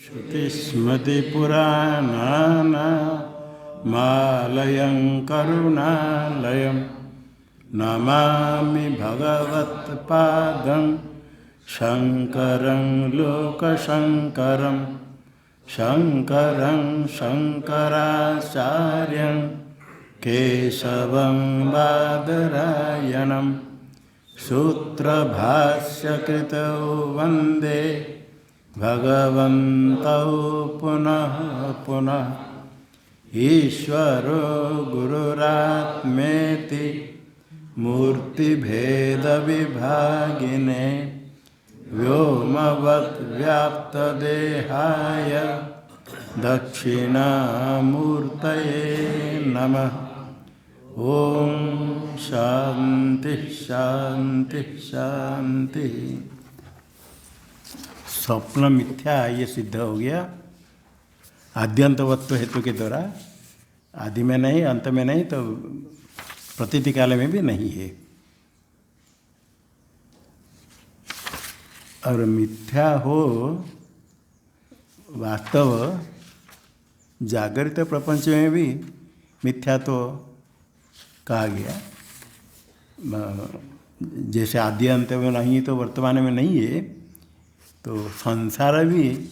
श्रुतिस्मृतिपुराणानामालयं करुणालयं नमामि भगवत्पादं शङ्करं लोकशङ्करं शङ्करं शङ्कराचार्यं केशवं बादरायणं सूत्रभाष्यकृतौ वन्दे भगवन्तौ पुनः पुनः ईश्वरो गुरुरात्मेति मूर्तिभेदविभागिने व्योमवद्व्याप्तदेहाय दक्षिणामूर्तये नमः। ओम शांति शांति शांति। स्वप्न मिथ्या ये सिद्ध हो गया आद्यंतवत्व हेतु के द्वारा। आदि में नहीं, अंत में नहीं, तो प्रतीति काल में भी नहीं है। और मिथ्या हो वास्तव जागृत प्रपंच में भी मिथ्या तो कहा गया। जैसे आदि अंत में नहीं तो वर्तमान में नहीं है, तो संसार भी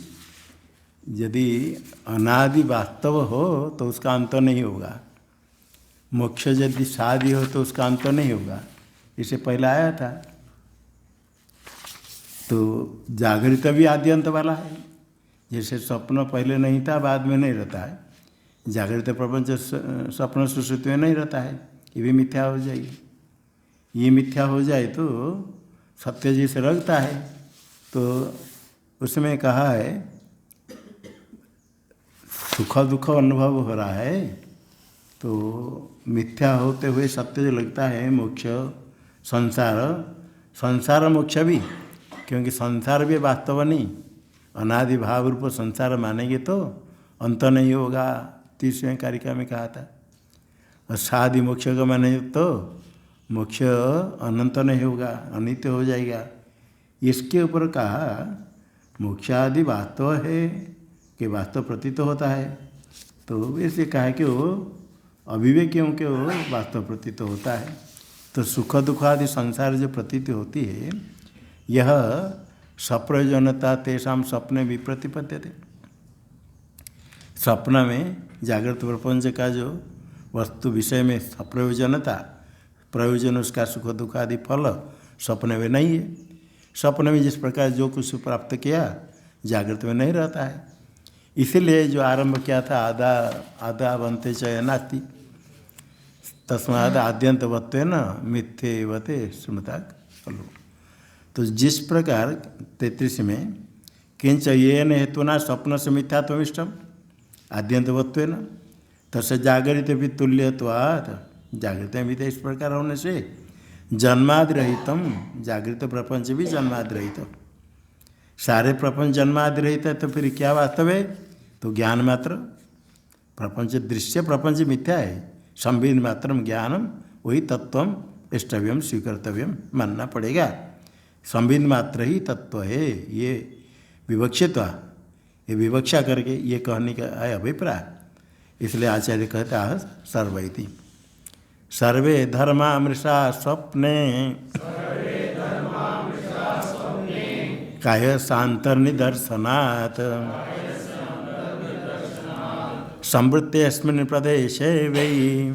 यदि अनादि वास्तव हो तो उसका अंत नहीं होगा। मोक्ष यदि शादी हो तो उसका अंत नहीं होगा। इसे पहले आया था। तो जागृत भी आदि अंत वाला है। जैसे स्वप्न पहले नहीं था, बाद में नहीं रहता है। जागृत प्रपंच स्वप्न सुषुप्ति में नहीं रहता है। ये भी मिथ्या हो जाएगी। ये मिथ्या हो जाए तो सत्य जैसे लगता है। तो उसमें कहा है सुख दुख अनुभव हो रहा है, तो मिथ्या होते हुए सत्य जो लगता है मोक्ष संसार मोक्ष भी, क्योंकि संसार भी वास्तव नहीं। अनादि भाव रूप संसार मानेंगे तो अंत नहीं होगा। 30वें कारिका में कहा था। और शादी मोक्ष का मानेंगे तो मोक्ष अनंत नहीं होगा, अनित्य हो जाएगा। इसके ऊपर कहा मोक्ष आदि वास्तव है कि वास्तव प्रतीत होता है। तो ऐसे कहा कि वो अविवेक क्योंकि वो वास्तव प्रतीत होता है। तो सुख दुख आदि संसार जो प्रतीति होती है, यह सप्रयोजनता तेषां स्वप्ने विप्रतिपद्यते। स्वप्न में जागृत प्रपंच का जो वस्तु विषय में सप्रयोजनता, प्रयोजन उसका सुख दुख आदि फल स्वप्न में नहीं है। स्वप्न में जिस प्रकार जो कुछ प्राप्त किया जागृत में नहीं रहता है। इसीलिए जो आरंभ किया था आदा आदा बनते चय नास्ति तस्माद आद्यंतवत्वेन मिथ्येवते स्मृता खलु। तो जिस प्रकार 33 में किंच येन हेतुना स्वप्न से मिथ्यात्वमिष्टम आद्यंतवत्वेन तस्य जागृत भी तुल्यत्वात्। जागृत में भी इस प्रकार होने से जन्मादि रहितम, जागृत प्रपंच भी जन्मादि रहित। सारे प्रपंच जन्मादि रहित है, तो फिर क्या वास्तव है? तो ज्ञान मात्र। प्रपंच दृश्य प्रपंच मिथ्या है। संविद मात्रम ज्ञानम, वही तत्वम इष्टव्यम स्वीकर्तव्यम मानना पड़ेगा। संविद मात्र ही तत्व है। ये विवक्षित्वा, ये विवक्षा करके ये कहने का है अभिप्राय। इसलिए आचार्य कहता है सर्वैति सर्वे धर्मामृषा स्वप्ने काय शांतर्निदर्शनात् संवृत्तेऽस्मिन् प्रदेशे वै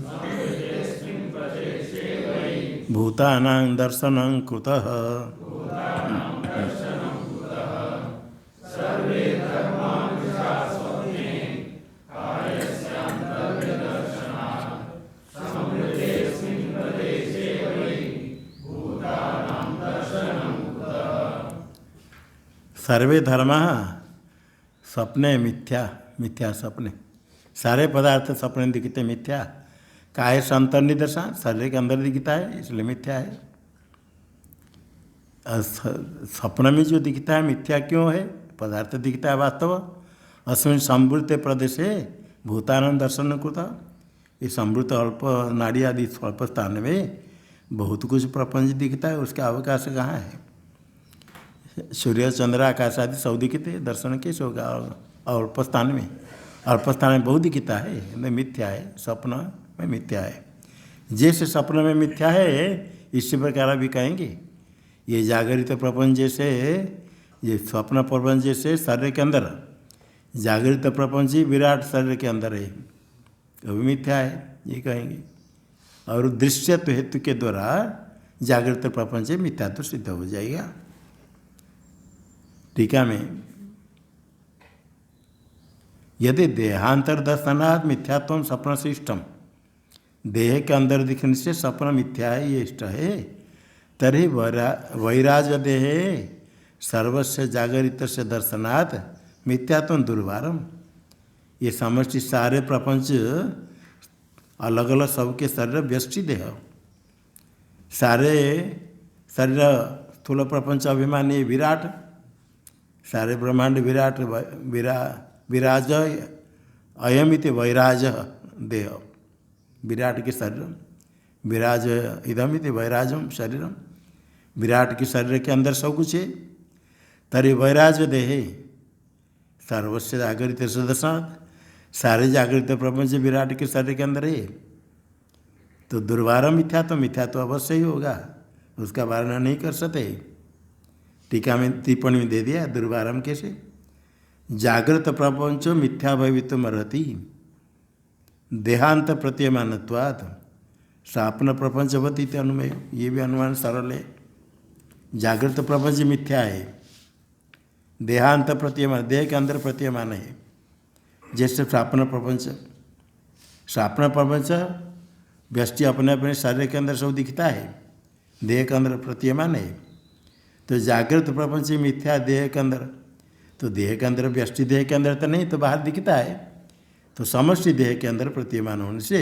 भूतानां दर्शनं कुतः। सर्वे धर्मा स्वप्ने मिथ्या, मिथ्या स्वप्ने। सारे पदार्थ स्वप्न दिखते मिथ्या। काय संतर निदर्शन, शरीर के अंदर दिखता है इसलिए मिथ्या है। स्वप्न में जो दिखता है मिथ्या क्यों है? पदार्थ दिखता है वास्तव। अस्मिन् संवृत्त प्रदेशे भूतानां दर्शन कृता। ये संवृत्त अल्प नाड़ी आदि स्वल्प स्थान में बहुत कुछ प्रपंच दिखता है, उसका अवकाश कहाँ है? सूर्य चंद्र आकाश आदि सब दिखते, दर्शन कैसे होगा? और अल्पस्थान में, अल्पस्थान में बहुत दिखता है, मिथ्या है, स्वप्न में मिथ्या है। जैसे स्वप्न में मिथ्या है इसी प्रकार भी कहेंगे ये जागृत प्रपंच जैसे, ये स्वप्न प्रपंच जैसे शरीर के अंदर, जागृत प्रपंच ही विराट शरीर के अंदर है, वो भी मिथ्या है ये कहेंगे। और दृश्यत्व हेतु के द्वारा जागृत प्रपंच मिथ्या तो सिद्ध हो जाएगा। टीका में यदि देहांतर दर्शनात् मिथ्यात्व स्वप्न से इष्टम, देह के अंदर दिखने से स्वप्न मिथ्या है ये इष्ट है, तरी वैराज देह सर्वस्व जागरित से दर्शनात् मिथ्यात्व दुर्वारम। ये समष्टि सारे प्रपंच अलग अलग सबके शरीर व्यष्टि देह, सारे शरीर स्थूल प्रपंच अभिमानी विराट, सारे ब्रह्मांड विराट विराज अयमिति वैराज देह, विराट के शरीर, विराज इदमिति वैराजम शरीरम, विराट के शरीर के अंदर सब कुछ है। तरी वैराज देह सर्वस्व जागृत सदस्यात्, सारे जागृत प्रपंच विराट के शरीर के अंदर है, तो दुर्वार मिथ्या तो मिथ्या तो अवश्य ही होगा, उसका वारणा नहीं कर सकते। टीका में टिप्पणी में दे दिया दुर्वारम कैसे, जागृत प्रपंच मिथ्या भवित्वम अर्हति देहांत प्रतीयमानत्वात् स्वप्न प्रपंचवती अनुमेय, ये भी अनुमान सरल है। जागृत प्रपंच मिथ्या है, देहांत प्रतीयमान, देह के अंदर प्रतीयमान है, जैसे स्वप्न प्रपंच, स्वप्न प्रपंच व्यष्टि अपने अपने शरीर के अंदर सब दिखता है, देह के अंदर प्रतीयमान है। तो जागृत प्रपंच मिथ्या देह के अंदर, तो देह के अंदर व्यष्टि देह के अंदर तो नहीं, तो बाहर दिखता है, तो समष्टि देह के अंदर प्रतीयमान होने से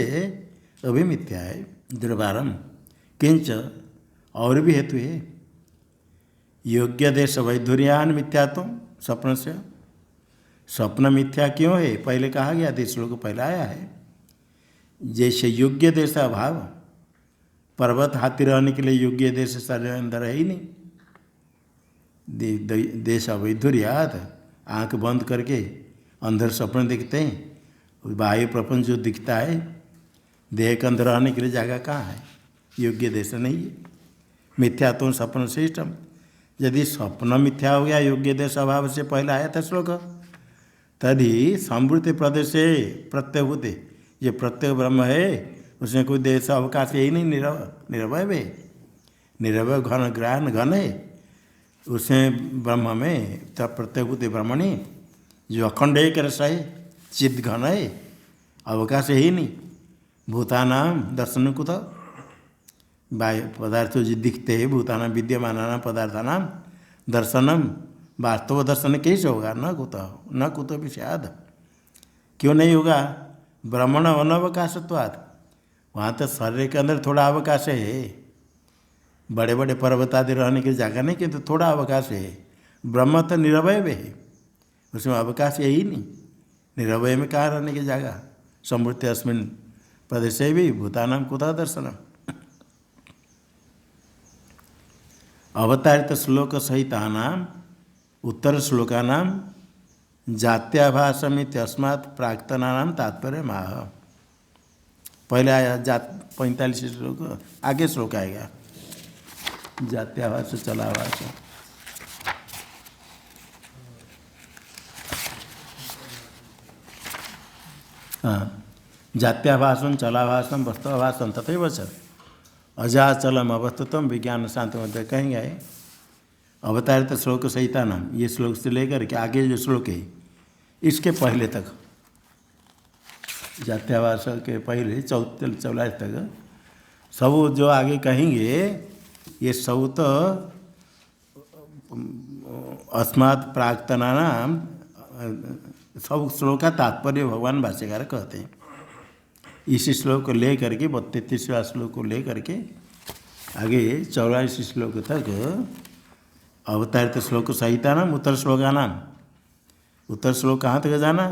अभी मिथ्या है दुर्वारम। किंच और भी हेतु है, योग्य देश वैधुर्यान मिथ्यात्व स्वप्न से, स्वप्न मिथ्या क्यों है पहले कहा गया था, श्लोक पहला आया है। जैसे योग्य देश अभाव, पर्वत हाथी रहने के लिए योग्य देश शरीर अंदर है ही नहीं, देश अवैधुर्यात, आँख बंद करके अंदर स्वप्न दिखते हैं, बाह्य प्रपंच जो दिखता है देह के अंदर रहने के लिए जगह कहाँ है, योग्य देश नहीं है। मिथ्यात्व स्वप्न सिस्टम, यदि स्वप्न मिथ्या हो गया योग्य देश अभाव से पहले आया था श्लोक, तभी संवृत्ति प्रदेश प्रत्यभूत, ये प्रत्यय ब्रह्म है उसमें कोई देश अवकाश यही नहीं, निरवय है, निरवय घन ग्रहण घन है, उसमें ब्रह्म में तब प्रत्यभूत ब्रह्मणी जो अखंड एक रस है, चित्त घन है, अवकाश है ही नहीं। भूतानाम दर्शन कुत, बाह्य पदार्थ जो दिखते हैं भूतानाम विद्यमानानाम पदार्थानाम दर्शनम, वास्तव दर्शन कैसे होगा, न कुत भी शायद, क्यों नहीं होगा, ब्रह्मण अनवकाशत्वात्, वहाँ तो शरीर के अंदर थोड़ा अवकाश है, बड़े बड़े पर्वत आदि रहने की जगह नहीं, किंतु थोड़ा अवकाश है। ब्रह्म तो निरवय है, उसमें अवकाश है ही नहीं, निरवय में कहाँ रहने की जगह, समृत्ति अस्मिन् प्रदेश भी भूतानाम कुतः दर्शनम। अवतारित श्लोक सहितानाम उत्तर श्लोकानाम जात्याभासमित्यस्मात् प्राक्तनानाम तात्पर्य माह। पहले आया 45 श्लोक, आगे श्लोक आएगा जात्याभास चलाभास। हाँ, जात्याभासम चलाभासम वस्तुभासम तथैव च अजाचलम अवस्तुतम विज्ञान शांति मध्य कहेंगे। अवतारित श्लोक सहिता नाम, ये श्लोक से लेकर के आगे जो श्लोक है इसके पहले तक, जात्याभास के पहले 44 तक सब जो आगे कहेंगे ये सब तो अस्मात् प्राक्तनानाम, सब श्लोक का तात्पर्य भगवान भाष्यकार कहते हैं। इसी श्लोक को ले करके 32वां श्लोक को ले करके आगे 44 श्लोक तक अवतारित श्लोक सहिता नाम उत्तर श्लोका नाम, उत्तर श्लोक कहाँ तक जाना,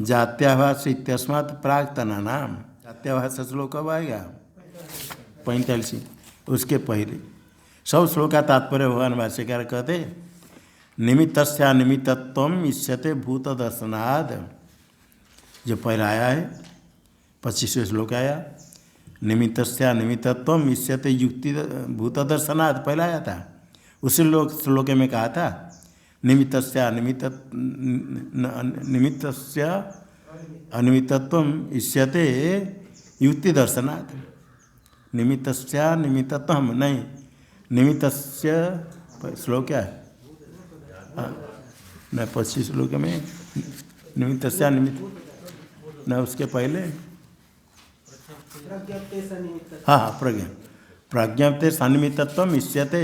जात्याभास इत्यस्मात् प्राक्तना नाम, जात्याभास श्लोक कब आएगा 45, उसके पहले सब श्लोक का तात्पर्य भगवान भाष्यकार कहते निमित्तस्यानिमित्तत्वम् इष्यते भूत दर्शनाद, जो पहला आया है 25वें श्लोक आया। निमित्तस्यानिमित्तत्वम् इष्यते युक्ति भूत दर्शनाद पहला आया था। उसी श्लोक में कहा था निमित्तस्य अनिमित्तत्वम् इष्यते युक्ति दर्शनात्। निमित्तस्य निमित्तत्वम् नहीं, निमित्तस्य श्लोक क्या है न 25 श्लोक में निमित्तस्य निमित्त न उसके पहले हाँ प्रज्ञप्ते सन्निमित्तत्वम् इष्यते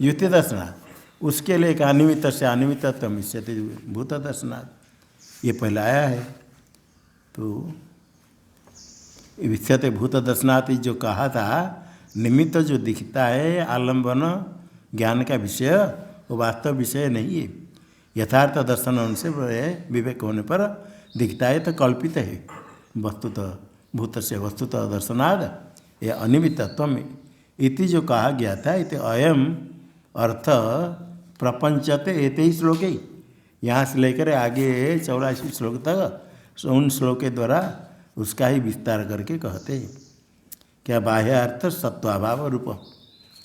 युक्ति दर्शनात्। उसके लिए कहा निमित्तस्य अनिमित्तत्वम् इष्यते भूत दर्शनात्, ये पहला आया है। तो इष्यते भूत दर्शनात् जो कहा था, निमित्त जो दिखता है आलम्बन ज्ञान का विषय, वो वास्तव विषय नहीं है। यथार्थ दर्शन उनसे विवेक होने पर दिखता है तो कल्पित है। वस्तुतः भूत से वस्तुतः दर्शनाद ये अनिमित्तत्वम् इति जो कहा गया था, इति अयम अर्थ प्रपंचते एते ही श्लोक ही। यहाँ से लेकर आगे 84 श्लोक तक उन श्लोक के द्वारा उसका ही विस्तार करके कहते हैं। क्या बाह्य अर्थ सत्वाभाव रूप,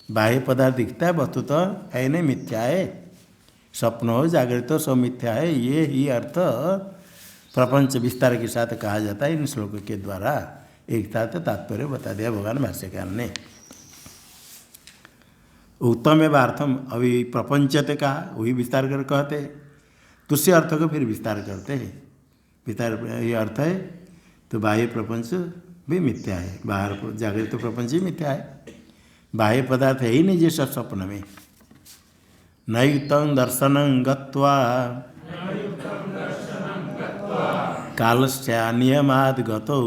बाह्य पदार्थ दिखता है वस्तुतः है नहीं, मिथ्या है। स्वप्न हो जागृत हो सब मिथ्या है, ये ही अर्थ प्रपंच विस्तार के साथ कहा जाता है इन श्लोक के द्वारा। एक साथ तात्पर्य बता दिया भगवान भाष्यकार ने। उत्तम एवं अर्थम अभी प्रपंचते कहा, वही विस्तार कर कहते हैं। दूसरे अर्थ को फिर विस्तार करते हैं। विस्तार ये अर्थ है तो बाह्य प्रपंच भी मिथ्या है, बाहर जागृत प्रपंच भी मिथ्या है। बाह्य पदार्थ है ही नहीं जैसा स्वप्न में। नयुक्तं दर्शनं गत्वा कालस्य नियमाद् गतौ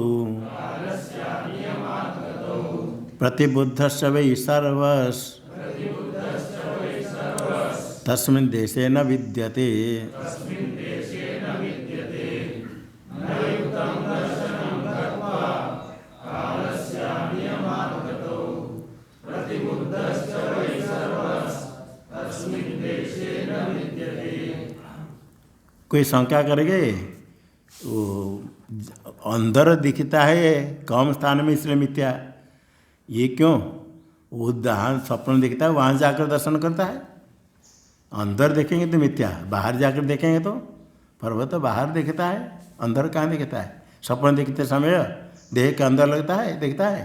प्रतिबुद्धस्य वै सर्वस् तस्मिन् देशे न विद्यते। कोई शंका करेंगे वो अंदर दिखता है कम स्थान में इसलिए मिथ्या, ये क्यों? वो जहाँ स्वप्न दिखता है वहाँ जाकर दर्शन करता है। अंदर देखेंगे तो मिथ्या, बाहर जाकर देखेंगे तो पर्वत बाहर दिखता है, अंदर कहाँ दिखता है? स्वप्न दिखते समय देह के अंदर लगता है, दिखता है,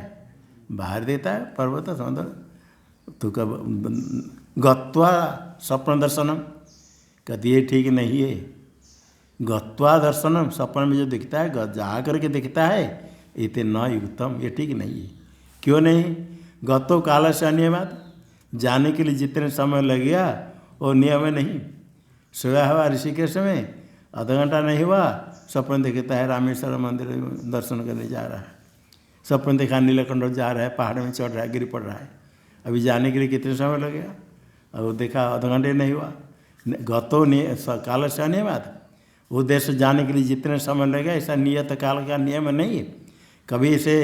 बाहर देता है पर्वत अंदर। तो कब गत्वा स्वप्न दर्शनम कहती ये ठीक नहीं है। गत्वा दर्शनम स्वप्न में जो दिखता है जा करके दिखता है, इतने न युक्तम, ये ठीक नहीं है। क्यों नहीं? गतो काल से अनियमात, जाने के लिए जितने समय लग गया वो नियम नहीं। सोया हुआ ऋषिकेश में आधा घंटा नहीं हुआ, स्वप्न दिखता है रामेश्वर मंदिर दर्शन करने जा रहा है। स्वप्न देखा नीलकंठ जा रहा है, पहाड़ में चढ़ रहा है, गिर पड़ रहा है। अभी जाने के लिए कितने समय लग गया? और देखा आधा घंटे नहीं हुआ। गतो काल से अनियमात, उद्देश्य जाने के लिए जितने समय लगेगा ऐसा नियत काल का नियम नहीं है। कभी इसे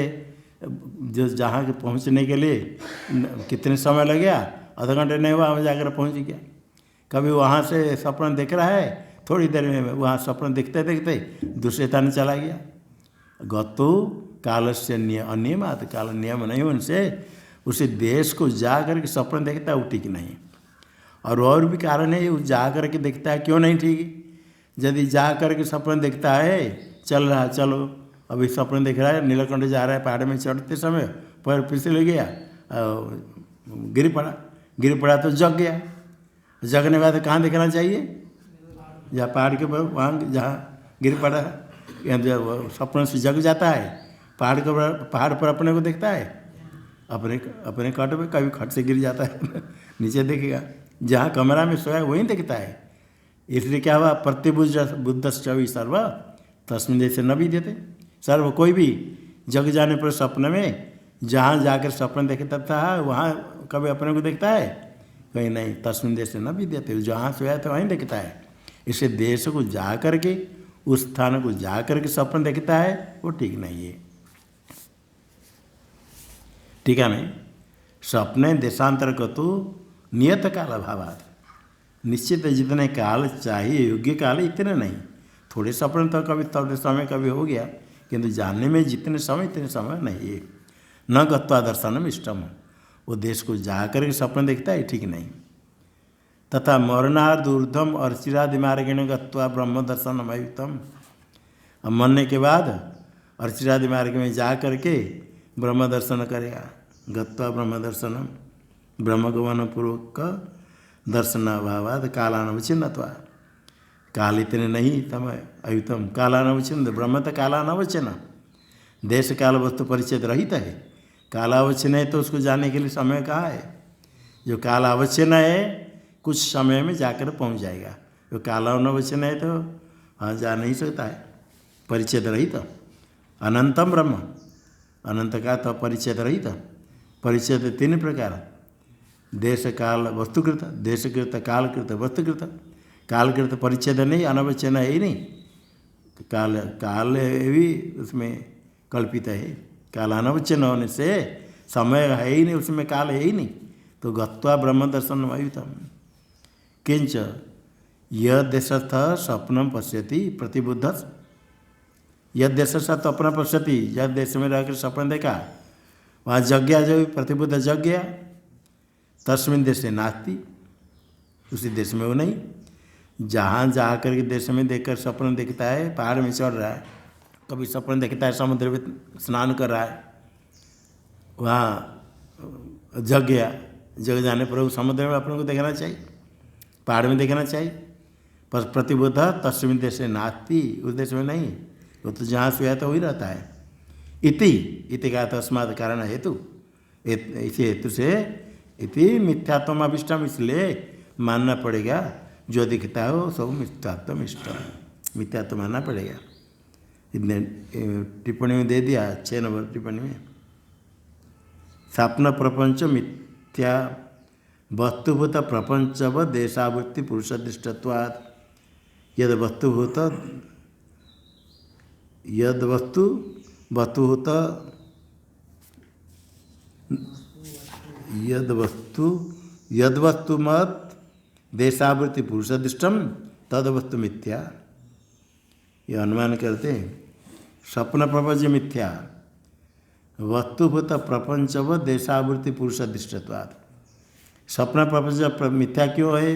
जो जहाँ के पहुँचने के लिए कितने समय लग गया, आधा घंटे नहीं हुआ, हम जाकर पहुँच गया। कभी वहाँ से स्वप्न दिख रहा है, थोड़ी देर में वहाँ स्वप्न दिखते दिखते दूसरे स्थान चला गया। गतो काल से अनियमात, काल नियम नहीं उनसे, उसी देश को जा कर के स्वप्न देखता है वो ठीक नहीं। और भी कारण है, वो जा कर के देखता है, क्यों नहीं ठीक? यदि जा कर के स्वप्न देखता है, चल रहा है, चलो अभी स्वप्न देख रहा है नीलकंठ जा रहा है, पहाड़ में चढ़ते समय पैर फिसल गया, गिर पड़ा तो जग गया। जगने के बाद कहाँ देखना चाहिए? जहाँ पहाड़ के ऊपर, वहाँ जहाँ गिर पड़ा है, जब स्वप्न से जग जाता है पहाड़ पर अपने को देखता है, अपने कट पे कभी खट से गिर जाता है नीचे देखेगा। जहाँ कमरा में सोया वहीं देखता है। इसलिए क्या हुआ? प्रतिबुद्धश्चवि सर्व तस्मिन् देशे न विद्यते। सर्व कोई भी जग जाने पर स्वप्न में जहाँ जाकर स्वप्न देखता था वहाँ कभी अपने को देखता है? कहीं नहीं। तस्मिन् देशे न विद्यते, जहाँ सोया था वहीं देखता है। इसे देश को जा करके, उस स्थान को जा करके स्वप्न देखता है, वो ठीक नहीं है। ठीक है। मैं स्वप्ने देशांतर को तो नियत काल अभावात, निश्चित है जितने काल चाहिए योग्य काल इतने नहीं, थोड़े सपने तो कभी थोड़े समय कभी हो गया, किंतु जानने में जितने समय इतने समय नहीं है। न गत्वा दर्शनम इष्टम, वो देश को जा करके सपने देखता है ठीक नहीं। तथा मरणार्ध ऊर्ध्वम अर्चिरादि मार्गेण गत्वा ब्रह्म दर्शनम अयुक्तम, अब मरने के बाद अर्चिरादि मार्ग में जा करके ब्रह्म दर्शन करेगा। गत्वा ब्रह्म दर्शनम, ब्रह्मगमन पूर्वक दर्शनाभावाद कालानवचिन्नत्वा, काल इतने नहीं तम अयुतम कालानवचिन्न, ब्रह्म तो कालानवचन, देश काल वस्तु परिचय रहित है। कालावचन है तो उसको जाने के लिए समय कहाँ है। जो कालावचन है कुछ समय में जाकर पहुँच जाएगा, जो कालानवचन है तो हाँ जा नहीं सकता है, परिचय रहित। अनंतम ब्रह्म, अनंत का तो परिचय रहित। परिचय तो तीन प्रकार, देश काल वस्तुकृत, देशकृत कालकृत वस्तुकृत। कालकृत परिच्छेद नहीं, अनवचन है ही नहीं, काल काल भी उसमें कल्पित है। काल अनवचन होने से समय है ही नहीं, उसमें काल है ही नहीं। तो गत्वा ब्रह्म दर्शन अयुतम किंच यह देशस्थ स्वप्नम पश्यति प्रतिबुद्ध, यह देशस्थ तो अपना पश्यति, यह देश में रहकर सपन देखा, वहाँ जग्ञा जो प्रतिबुद्ध जग्ञा, तस्मिन देश से नास्ति, उसी देश में वो नहीं। जहाँ जा कर के देश में देखकर सपन देखता है, पहाड़ में चढ़ रहा है, कभी सपन देखता है समुद्र में स्नान कर रहा है, वहाँ जग गया, जग जाने पर उस समुद्र में अपने को देखना चाहिए, पहाड़ में देखना चाहिए। पर प्रतिबुद्ध तस्मिन देश से नास्ति, उस देश में नहीं, वो तो जहाँ से है तो वही रहता है। इति का तस्मात् कारण हेतु, इसी हेतु से इति मिथ्यात्म अभिष्टम, इसलिए मानना पड़ेगा जो दिखता है वो सब मिथ्यात्म इष्ट, मिथ्यात्व मानना पड़ेगा। इतने टिप्पणी में दे दिया 6 नंबर टिप्पणी में। स्वप्न प्रपंच मिथ्या वस्तुभूत प्रपंचव देशावृत्ति पुरुष दृष्टत्वात्, यद वस्तुभूत यद वस्तु वस्तुभूत यद वस्तु मत देशावृत्ति पुरुष दृष्टम तद वस्तु मिथ्या, ये अनुमान करते हैं। स्वप्न प्रपंच मिथ्या, वस्तुभूत प्रपंच व देशावृत्ति पुरुष दृष्टत्वात्। स्वप्न प्रपंच मिथ्या क्यों है?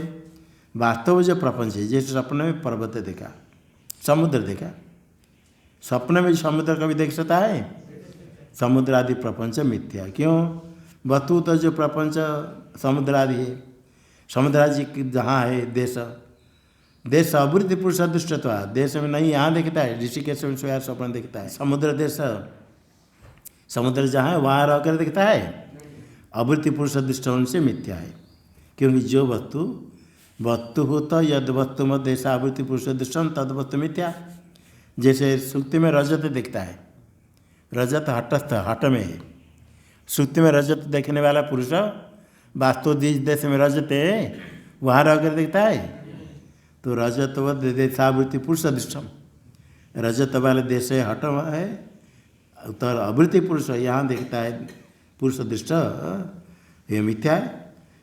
वास्तव जो प्रपंच है, जैसे सपने में पर्वत देखा, समुद्र देखा, सपने में समुद्र कभी देख सकता है? समुद्र आदि प्रपंच मिथ्या क्यों? वस्तु तो जो प्रपंच समुद्र आदि है, समुद्र आदि जहाँ है देश, देश अवृत्ति पुरुष दृष्टत्वा, देश में नहीं यहाँ देखता है, ऋषिकेश में सोया स्वप्न देखता है। समुद्र देश, समुद्र जहाँ है वहाँ रहकर देखता है, अवृत्ति पुरुष दृष्ट होने से मिथ्या है। क्योंकि जो वस्तु वस्तुभूत यद वस्तु मत देशावृत्ति पुरुष दृष्टम तद वस्तु मिथ्या। जैसे सुक्ति में रजत देखता है, रजत हटस्थ हट में है, सुक्ति में रजत देखने वाला पुरुष वास्तव जिस देश में रजत है वहाँ रहकर देखता है, तो रजत व देशावृत्ति पुरुष दृष्टम, रजत वाले देश है हट है, उत्तर अवृत्ति पुरुष यहाँ देखता है पुरुष दृष्ट, ये मिथ्या है।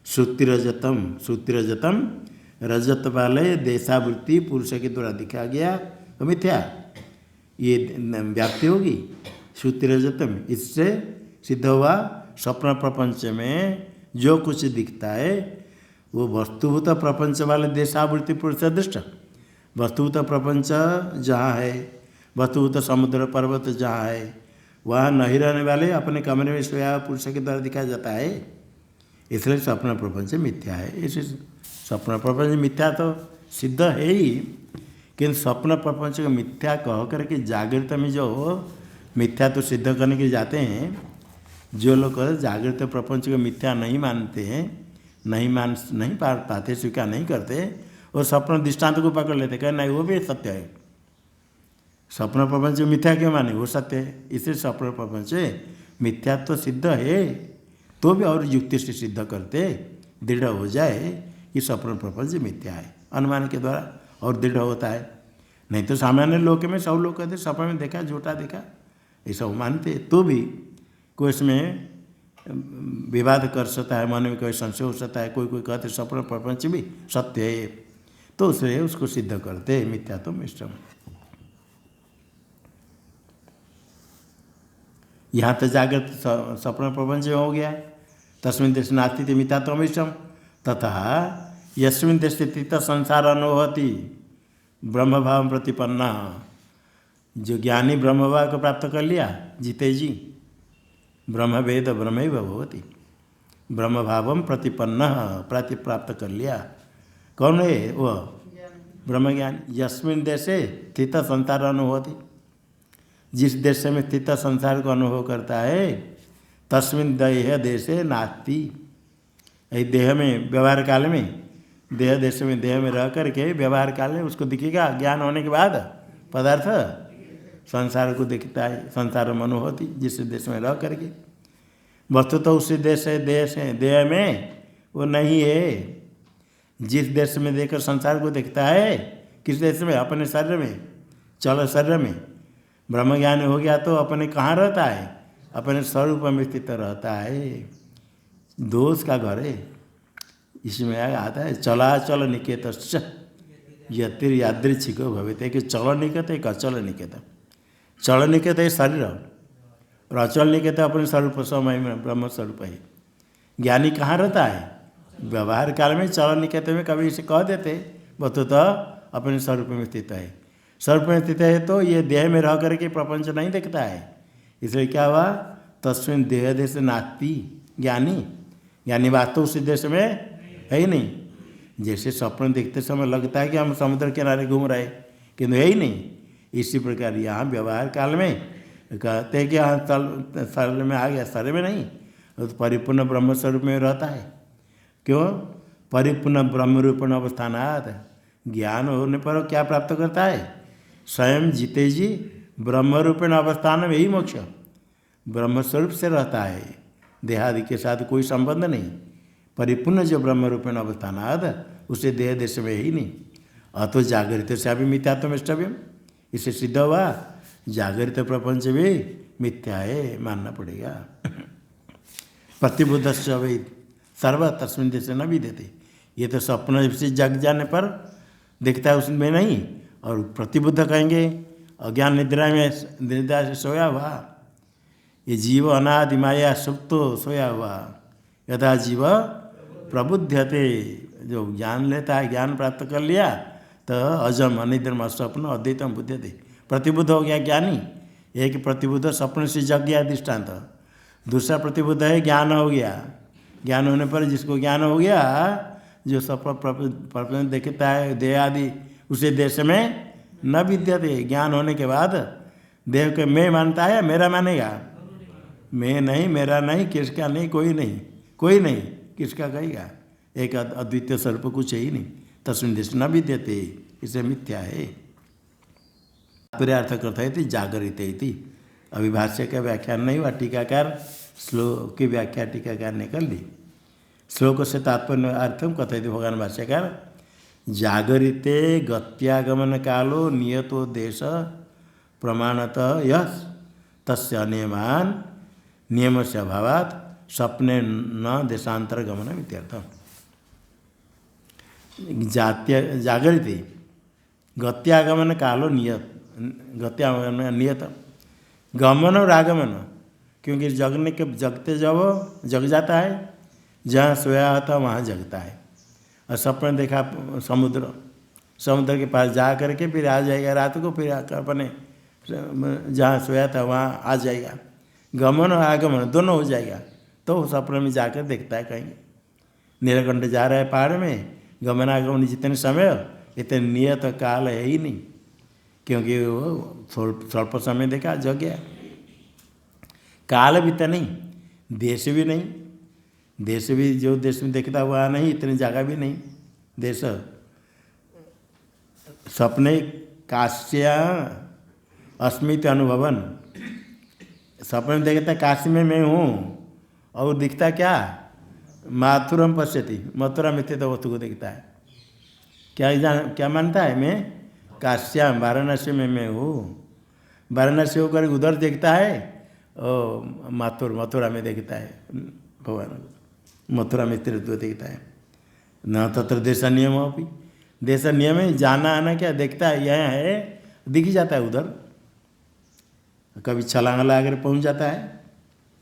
श्रुति रजतम रजत वाले देशावृत्ति पुरुष के द्वारा दिखा गया तो मिथ्या, ये व्याप्ति होगी श्रुति रजतम। इससे सिद्ध हुआ स्वप्न प्रपंच में जो कुछ दिखता है वो वस्तुभूत प्रपंच वाले देशावृत्ति पुरुष दृष्ट। वस्तुभूत प्रपंच जहाँ है, वस्तुभूत समुद्र पर्वत जहाँ है, वहाँ नहीं रहने वाले अपने कमरे में सोया पुरुष के द्वारा दिखाया जाता है, इसलिए स्वप्न प्रपंच मिथ्या है। इस स्वप्न प्रपंच मिथ्या तो सिद्ध है ही, किंतु स्वप्न प्रपंच को मिथ्या कह करके जागृत में जो मिथ्या तो सिद्ध करने के लिए जाते हैं, जो लोग जागृत प्रपंच को मिथ्या नहीं मानते हैं, नहीं पाते, स्वीकार नहीं करते, और स्वप्न दृष्टांत को पकड़ लेते, कह नहीं वो भी सत्य है, स्वप्न प्रपंच मिथ्या क्यों माने, वो सत्य है। इसलिए स्वप्न प्रपंच मिथ्या तो सिद्ध है, तो भी और युक्ति से सिद्ध करते दृढ़ हो जाए कि स्वप्न प्रपंच मिथ्या है, अनुमान के द्वारा और दृढ़ होता है। नहीं तो सामान्य लोक में सब लोग कहते सपने में देखा, झूठा देखा, ये सब मानते, तो भी कोई इसमें विवाद कर सकता है, मन में कोई संशय हो सकता है, कोई कोई कहते स्वप्न प्रपंच भी सत्य है, तो उसे उसको सिद्ध करते मिथ्यात्व इष्टम। यहाँ तो जागृत स्वप्न प्रपंच में हो गया, तस्मिन् देश नास्ति मिथ्यात्व इष्टम, तथा यस्मिन् देश स्थित संसार अनुभवती ब्रह्म भाव प्रतिपन्ना, जो ज्ञानी ब्रह्म भाव को प्राप्त कर लिया, जीते जी ब्रह्म वेद ब्रह्मैव भवति, ब्रह्म भावम प्रतिपन्न प्राप्त कर लिया। कौन है वह? ब्रह्म ज्ञान। यस्मिन् देशे स्थित संसार अनुभवति, जिस देश में स्थित संसार को अनुभव करता है, तस्मिन् देह देशे नास्ति, देह में व्यवहार काल में, देह देश में देह में रह करके व्यवहार काल में उसको दिखेगा, ज्ञान होने के बाद पदार्थ संसार को दिखता है, संसार में अनुभूति जिस देश में रह करके। वस्तु तो उसी देश है, देह में वो नहीं है। जिस देश में देखकर संसार को देखता है, किस देश में? अपने शरीर में, चल शरीर में। ब्रह्म ज्ञान हो गया तो अपने कहाँ रहता है? अपने स्वरूप में स्थित रहता है। दोष का घर है। इसमें आता है चलाचल निकेत यतिर यादृच्छिको भवेते, कि चल निकेत एक अचल निकेत। चल निकेत है शरीर और अचल निकेत अपने स्वरूप समय में ब्रह्म स्वरूप है। ज्ञानी कहाँ रहता है? व्यवहार काल में चल निकेत में कभी इसे कह देते, वस्तुतः अपने स्वरूप में स्थित है। स्वरूप में स्थित है तो ये देह में रह करके प्रपंच नहीं देखता है। इसलिए क्या हुआ? तस्मिन् देह देश नास्ति ज्ञानी, ज्ञानी वास्तव उस देश में है ही नहीं। जैसे स्वप्न देखते समय लगता है कि हम समुद्र किनारे घूम रहे, किंतु है ही नहीं। इसी प्रकार यहाँ व्यवहार काल में कहते हैं कि यहाँ शरीर में आ गया, शरीर में नहीं, तो परिपूर्ण ब्रह्म स्वरूप में रहता है। क्यों? परिपूर्ण ब्रह्म रूपेण अवस्थानात्, ज्ञान होने पर क्या प्राप्त करता है? स्वयं जीते जी ब्रह्म रूपेण अवस्थान में ही मोक्ष, ब्रह्म स्वरूप से रहता है, देहादि के साथ कोई संबंध नहीं। परिपूर्ण जो ब्रह्म रूपेण अवस्थानात्, उसे देह देश में ही नहीं। अतो जागृत से अभी मिथ्यात्व इष्टव्यम, इसे सिद्ध हुआ जागृत प्रपंच भी मिथ्या है, मानना पड़ेगा। प्रतिबुद्ध वै सर्व तस्मिन् देशे न विद्यते, ये तो स्वप्न से जग जाने पर दिखता है, उसमें नहीं। और प्रतिबुद्ध कहेंगे अज्ञान निद्रा में, निद्रा से सोया हुआ ये जीव अनादि माया सुप्तो सोया हुआ, यथा जीव प्रबुध्यते, जो ज्ञान लेता है, ज्ञान प्राप्त कर लिया तो अजम अनिद्रम स्वप्न अद्वैतम बुध्यते, प्रतिबुद्ध हो गया ज्ञानी। एक प्रतिबुद्ध स्वप्न से जग गया दृष्टांत, दूसरा प्रतिबुद्ध है ज्ञान हो गया। ज्ञान होने पर जिसको ज्ञान हो गया, जो स्वप्न देखता है देह आदि, उसे देश में न विद्यते। ज्ञान होने के बाद देह के मैं मानता है, मेरा मानेगा? मैं नहीं, मेरा नहीं, किसका नहीं, कोई नहीं, कोई नहीं, किसका कहेगा? एक अद्वितीय स्वरूप कुछ ही नहीं। तस्मिन् देशे न विद्यते, इसे मिथ्या है। अर्थ करता है जागरित इति। अभी भाष्य का व्याख्यान नहीं हुआ, टीकाकार श्लोक की व्याख्या टीकाकार ने कर ली। श्लोक से तात्पर्य अर्थम कथयति भगवान भाष्यकार, जागरिते गत्यागमन कालो नियतो देश प्रमाणतः यस् तस्य अनियमान नियम से अभावात् स्वप्ने न देशांतर गमन इत्यर्थम। जागृति गत्यागमन कालो नियत, गत्यागमन नियत, गमन और आगमन, क्योंकि जगने के जगते जब जग जाता है, जहाँ सोया होता वहाँ जगता है। और सपने देखा समुद्र, समुद्र के पास जा करके फिर आ जाएगा रात को, फिर अपने जहाँ सोया था वहाँ आ जाएगा। गमन और आगमन दोनों हो जाएगा, तो सपने में जाकर देखता है। कहीं नीलकंठ जा रहा है पहाड़ में, गमनागमन जितने समय इतने नियत काल है ही नहीं, क्योंकि वो स्वल्प समय देखा जग गया। काल भी तो नहीं, देश भी नहीं, देश भी जो देश में देखता हुआ नहीं, इतनी जगह भी नहीं देश। सपने काश्या अस्मित अनुभवन, सपने में देखता काशी में मैं हूँ, और दिखता क्या? माथुरम पश्यति, मथुरा में स्थित वस्तु को देखता है। क्या मानता है? मैं काश्याम वाराणसी में मैं हूँ। वाराणसी होकर उधर देखता है मथुरा में देखता है भगवान को, मथुरा में स्त्रीत्व देखता है। न तत्र देश नियम अभी, देश नियम है, जाना आना क्या देखता है, यहाँ है दिख जाता है उधर, कभी छलांग लगा कर पहुँच जाता है।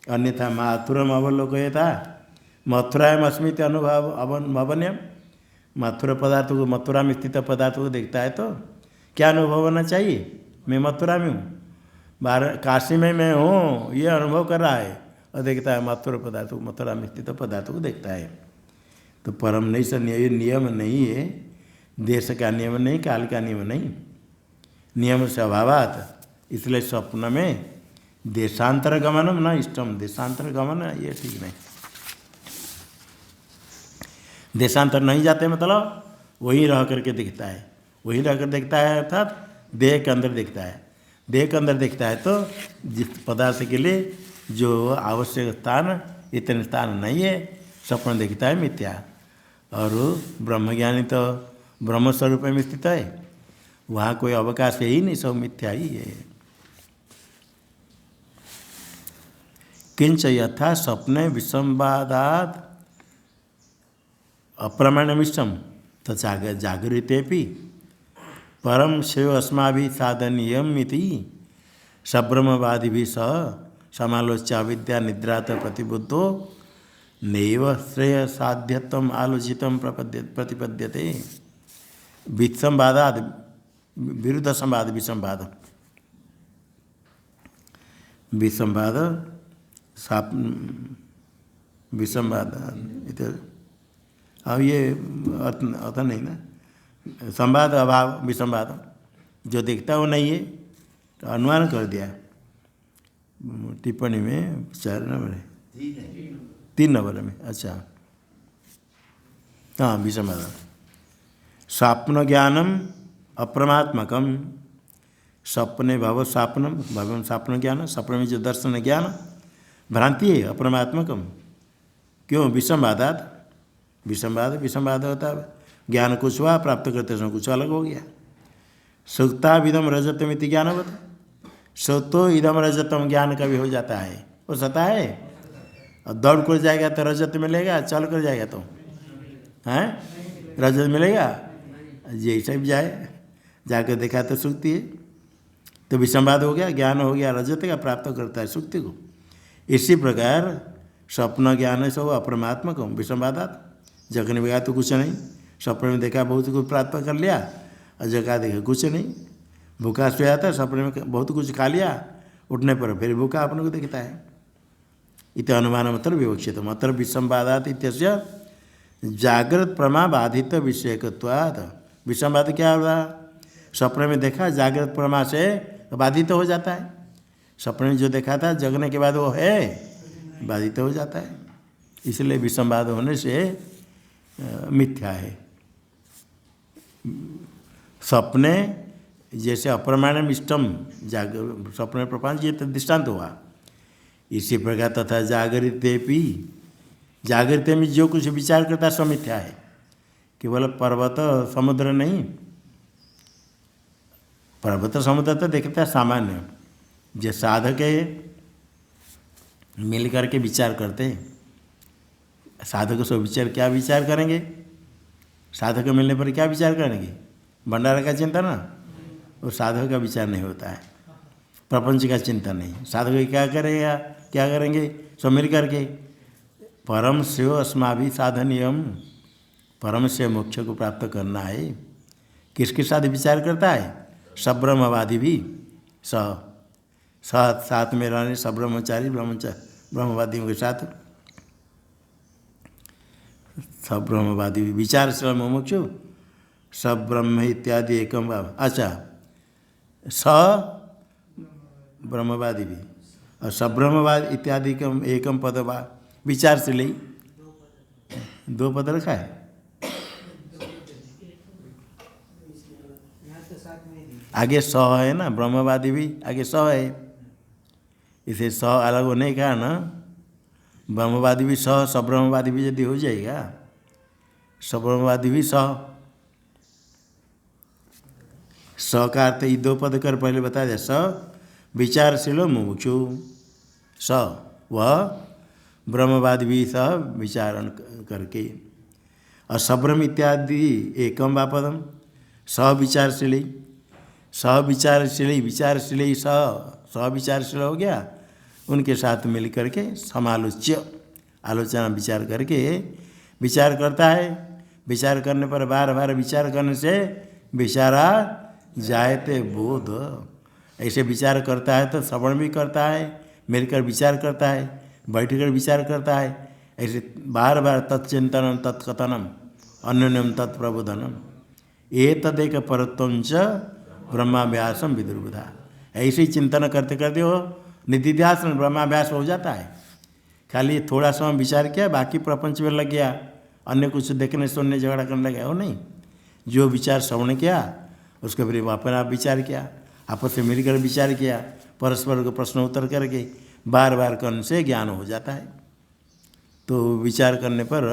अन्यथा माथुरम अवलोकय था, मथुराएम अस्मित अनुभव अवन्यम, मथुरा पदार्थ को, मथुरा में स्थित पदार्थ को देखता है तो क्या अनुभव होना चाहिए, मैं मथुरा में हूँ, काशी में मैं हूँ, ये अनुभव कर रहा है, और देखता है मथुरा पदार्थ को, मथुरा में स्थित पदार्थ को देखता है। तो परम नहीं से नियम नहीं है, देश का नियम नहीं, काल का नियम नहीं, नियम से अभावात। इसलिए स्वप्न में देशांतर गमनम न इष्टम, देशांतर गमन ये ठीक नहीं, देशांतर नहीं जाते मतलब वहीं रह करके दिखता है, वहीं रह कर देखता है, अर्थात देह के अंदर देखता है। देह के अंदर देखता है तो जिस पदार्थ के लिए जो आवश्यक स्थान, इतने स्थान नहीं है, स्वप्न देखता है मिथ्या। और ब्रह्मज्ञानी तो ब्रह्म स्वरूप में स्थित है, वहाँ कोई अवकाश है ही नहीं, सब मिथ्या ही है। किंच यथा स्वप्ने विसंवादात अप्रमाणमिष्टम तो जागृतेपि परम श्रेयो अस्माभि साधनीयम इति सब्रह्मवादिभिः सह समालोच्या विद्या निद्रात प्रतिबुद्धो नैव श्रेय साध्यत्वम आलोचितम प्रतिपद्यते। विसंवादाद विरुद्ध संवाद, विसंवाद विसंवाद इधर, अब ये अर्थ नहीं ना, संवाद अभाव विसंवाद, जो देखता वो नहीं है, तो अनुमान कर दिया टिप्पणी में 4 नंबर है, 3 नंबर में। अच्छा हाँ, विसंवाद स्वप्न ज्ञानम अप्रमात्मकम, स्वप्ने भव स्वप्नम, भवन स्वप्न ज्ञान, स्वप्न में जो दर्शन ज्ञान भ्रांति है अप्रमात्मकम, क्यों विसंवादात, विसंवाद होता है, ज्ञान कुछ हुआ, प्राप्त करते समय कुछ अलग हो गया। सुक्ता इदम रजतम इति ज्ञानवत, सतो इदम रजतम ज्ञान का भी हो जाता है, हो सकता है। और दौड़ कर जाएगा तो रजत मिलेगा, चल कर जाएगा तो हैं रजत मिलेगा, जैसे भी जाए जाकर देखा तो सुक्ति है, तो विसंवाद हो गया, ज्ञान हो गया, रजत का प्राप्त करता है सुक्ति को। इसी प्रकार स्वप्न ज्ञान है सब अप्रमात्मक, विसंवादात, जगने में गया तो कुछ नहीं, सपने में देखा बहुत कुछ प्राप्त कर लिया, और जगह देखा कुछ नहीं, भूखा सोया था, सपने में बहुत कुछ खा लिया, उठने पर फिर भूखा अपने को दिखता है। इत अनुमान मतलब विवक्षित, मतलब विसंवादात इत्यस्य जागृत प्रमा बाधित विषयकत्वात्। विसंवाद क्या हुआ, सपने में देखा, जागृत प्रमा से बाधित हो जाता है, सपने में जो देखा था जगने के बाद वो है बाधित हो जाता है, इसलिए विसंवाद होने से मिथ्या है। सपने जैसे अप्रमाणम इष्टम, सपने प्रपंच, ये तो दृष्टांत हुआ। इसी प्रकार तथा जागृतेपि, जागृत में जो कुछ विचार करता सब मिथ्या है, केवल पर्वत समुद्र नहीं, पर्वत समुद्र तो देखता है सामान्य, जो साधक है मिल करके विचार करते हैं, साधक से विचार क्या विचार करेंगे, साधक मिलने पर क्या विचार करेंगे, भंडारा का चिंतन ना, वो साधक का विचार नहीं होता है, प्रपंच का चिंतन नहीं, साधक क्या करेगा, क्या करेंगे, सब मिल करके परम श्रेयो अस्माभि साधनीयम, परम से मोक्ष को प्राप्त करना है। किसके साथ विचार करता है, सब्रह्मवादी भी, साथ में रहने सब्रह्मचारी ब्रह्मवादियों के साथ, सब्रह्मवादी भी विचार से मोक्षु सब्रह्म इत्यादि एकम। अच्छा, स ब्रह्मवादी भी और सब्रह्मवाद इत्यादि एकम पद विचार से ले, 2 पद रखा है, आगे स है ना, ब्रह्मवादी भी आगे स है, इसे स अलग होने का ना, ब्रह्मवादी भी स, सब्रह्मवादी भी यदि हो जाएगा, सब्रह्मवादी भी स का अर्थ ये 2 पद कर पहले बता दिया, स विचारशीलो मुमुक्षु, स वह ब्रह्मवाद भी सह विचारण करके। और सब्रह्म इत्यादि एकम वा पदम सविचारशीली, सविचारशीली विचारशीली सविचारशील हो गया, उनके साथ मिल करके समालोच्य आलोचना विचार करके विचार करता है। विचार करने पर बार बार विचार करने से विचारा जायते बोध। ऐसे विचार करता है तो श्रवण भी करता है, मिलकर विचार करता है, बैठकर विचार करता है। ऐसे बार बार तत्चिंतनम तत्कथनम अन्योन्यम तत्प्रबोधनम ये तदेक परत्वं च ब्रह्माभ्यासम विदुर्बुधा। ऐसे ही चिंतन करते करते हो निधिध्यासन ब्रह्माभ्यास हो जाता है। खाली थोड़ा समय विचार किया, बाकी प्रपंच में लग गया, अन्य कुछ देखने सुनने झगड़ा करने लगे, हो नहीं। जो विचार श्रवण किया उसके फिर अपना आप विचार किया, आपस में मिलकर विचार किया, परस्पर को प्रश्न उत्तर करके बार बार करने से ज्ञान हो जाता है। तो विचार करने पर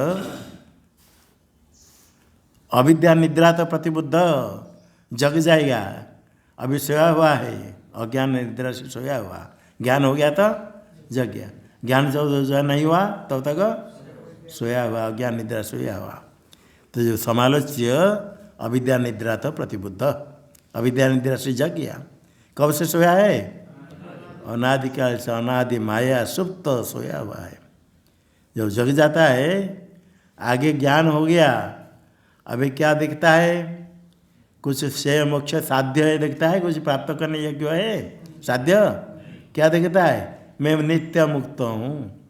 अविद्या निद्रा तो प्रतिबुद्ध जग जाएगा। अभी सोया हुआ है, अज्ञान निद्रा से सोया हुआ, ज्ञान हो गया तो जग गया। ज्ञान जो नहीं हुआ तब तक सोया हुआ, अज्ञान निद्रा सोया हुआ। तो जो समालोच्य अविद्या निद्रा तो प्रतिबुद्ध, अविद्या निद्रा से जग गया। कब से सोया है? अनादिकाल से, अनादि माया सुप्त सोया हुआ है। जब जग जाता है आगे ज्ञान हो गया, अभी क्या दिखता है? कुछ से मोक्ष साध्य है दिखता है, कुछ प्राप्त करने योग्य है साध्य। क्या दिखता है? मैं नित्य मुक्त हूँ।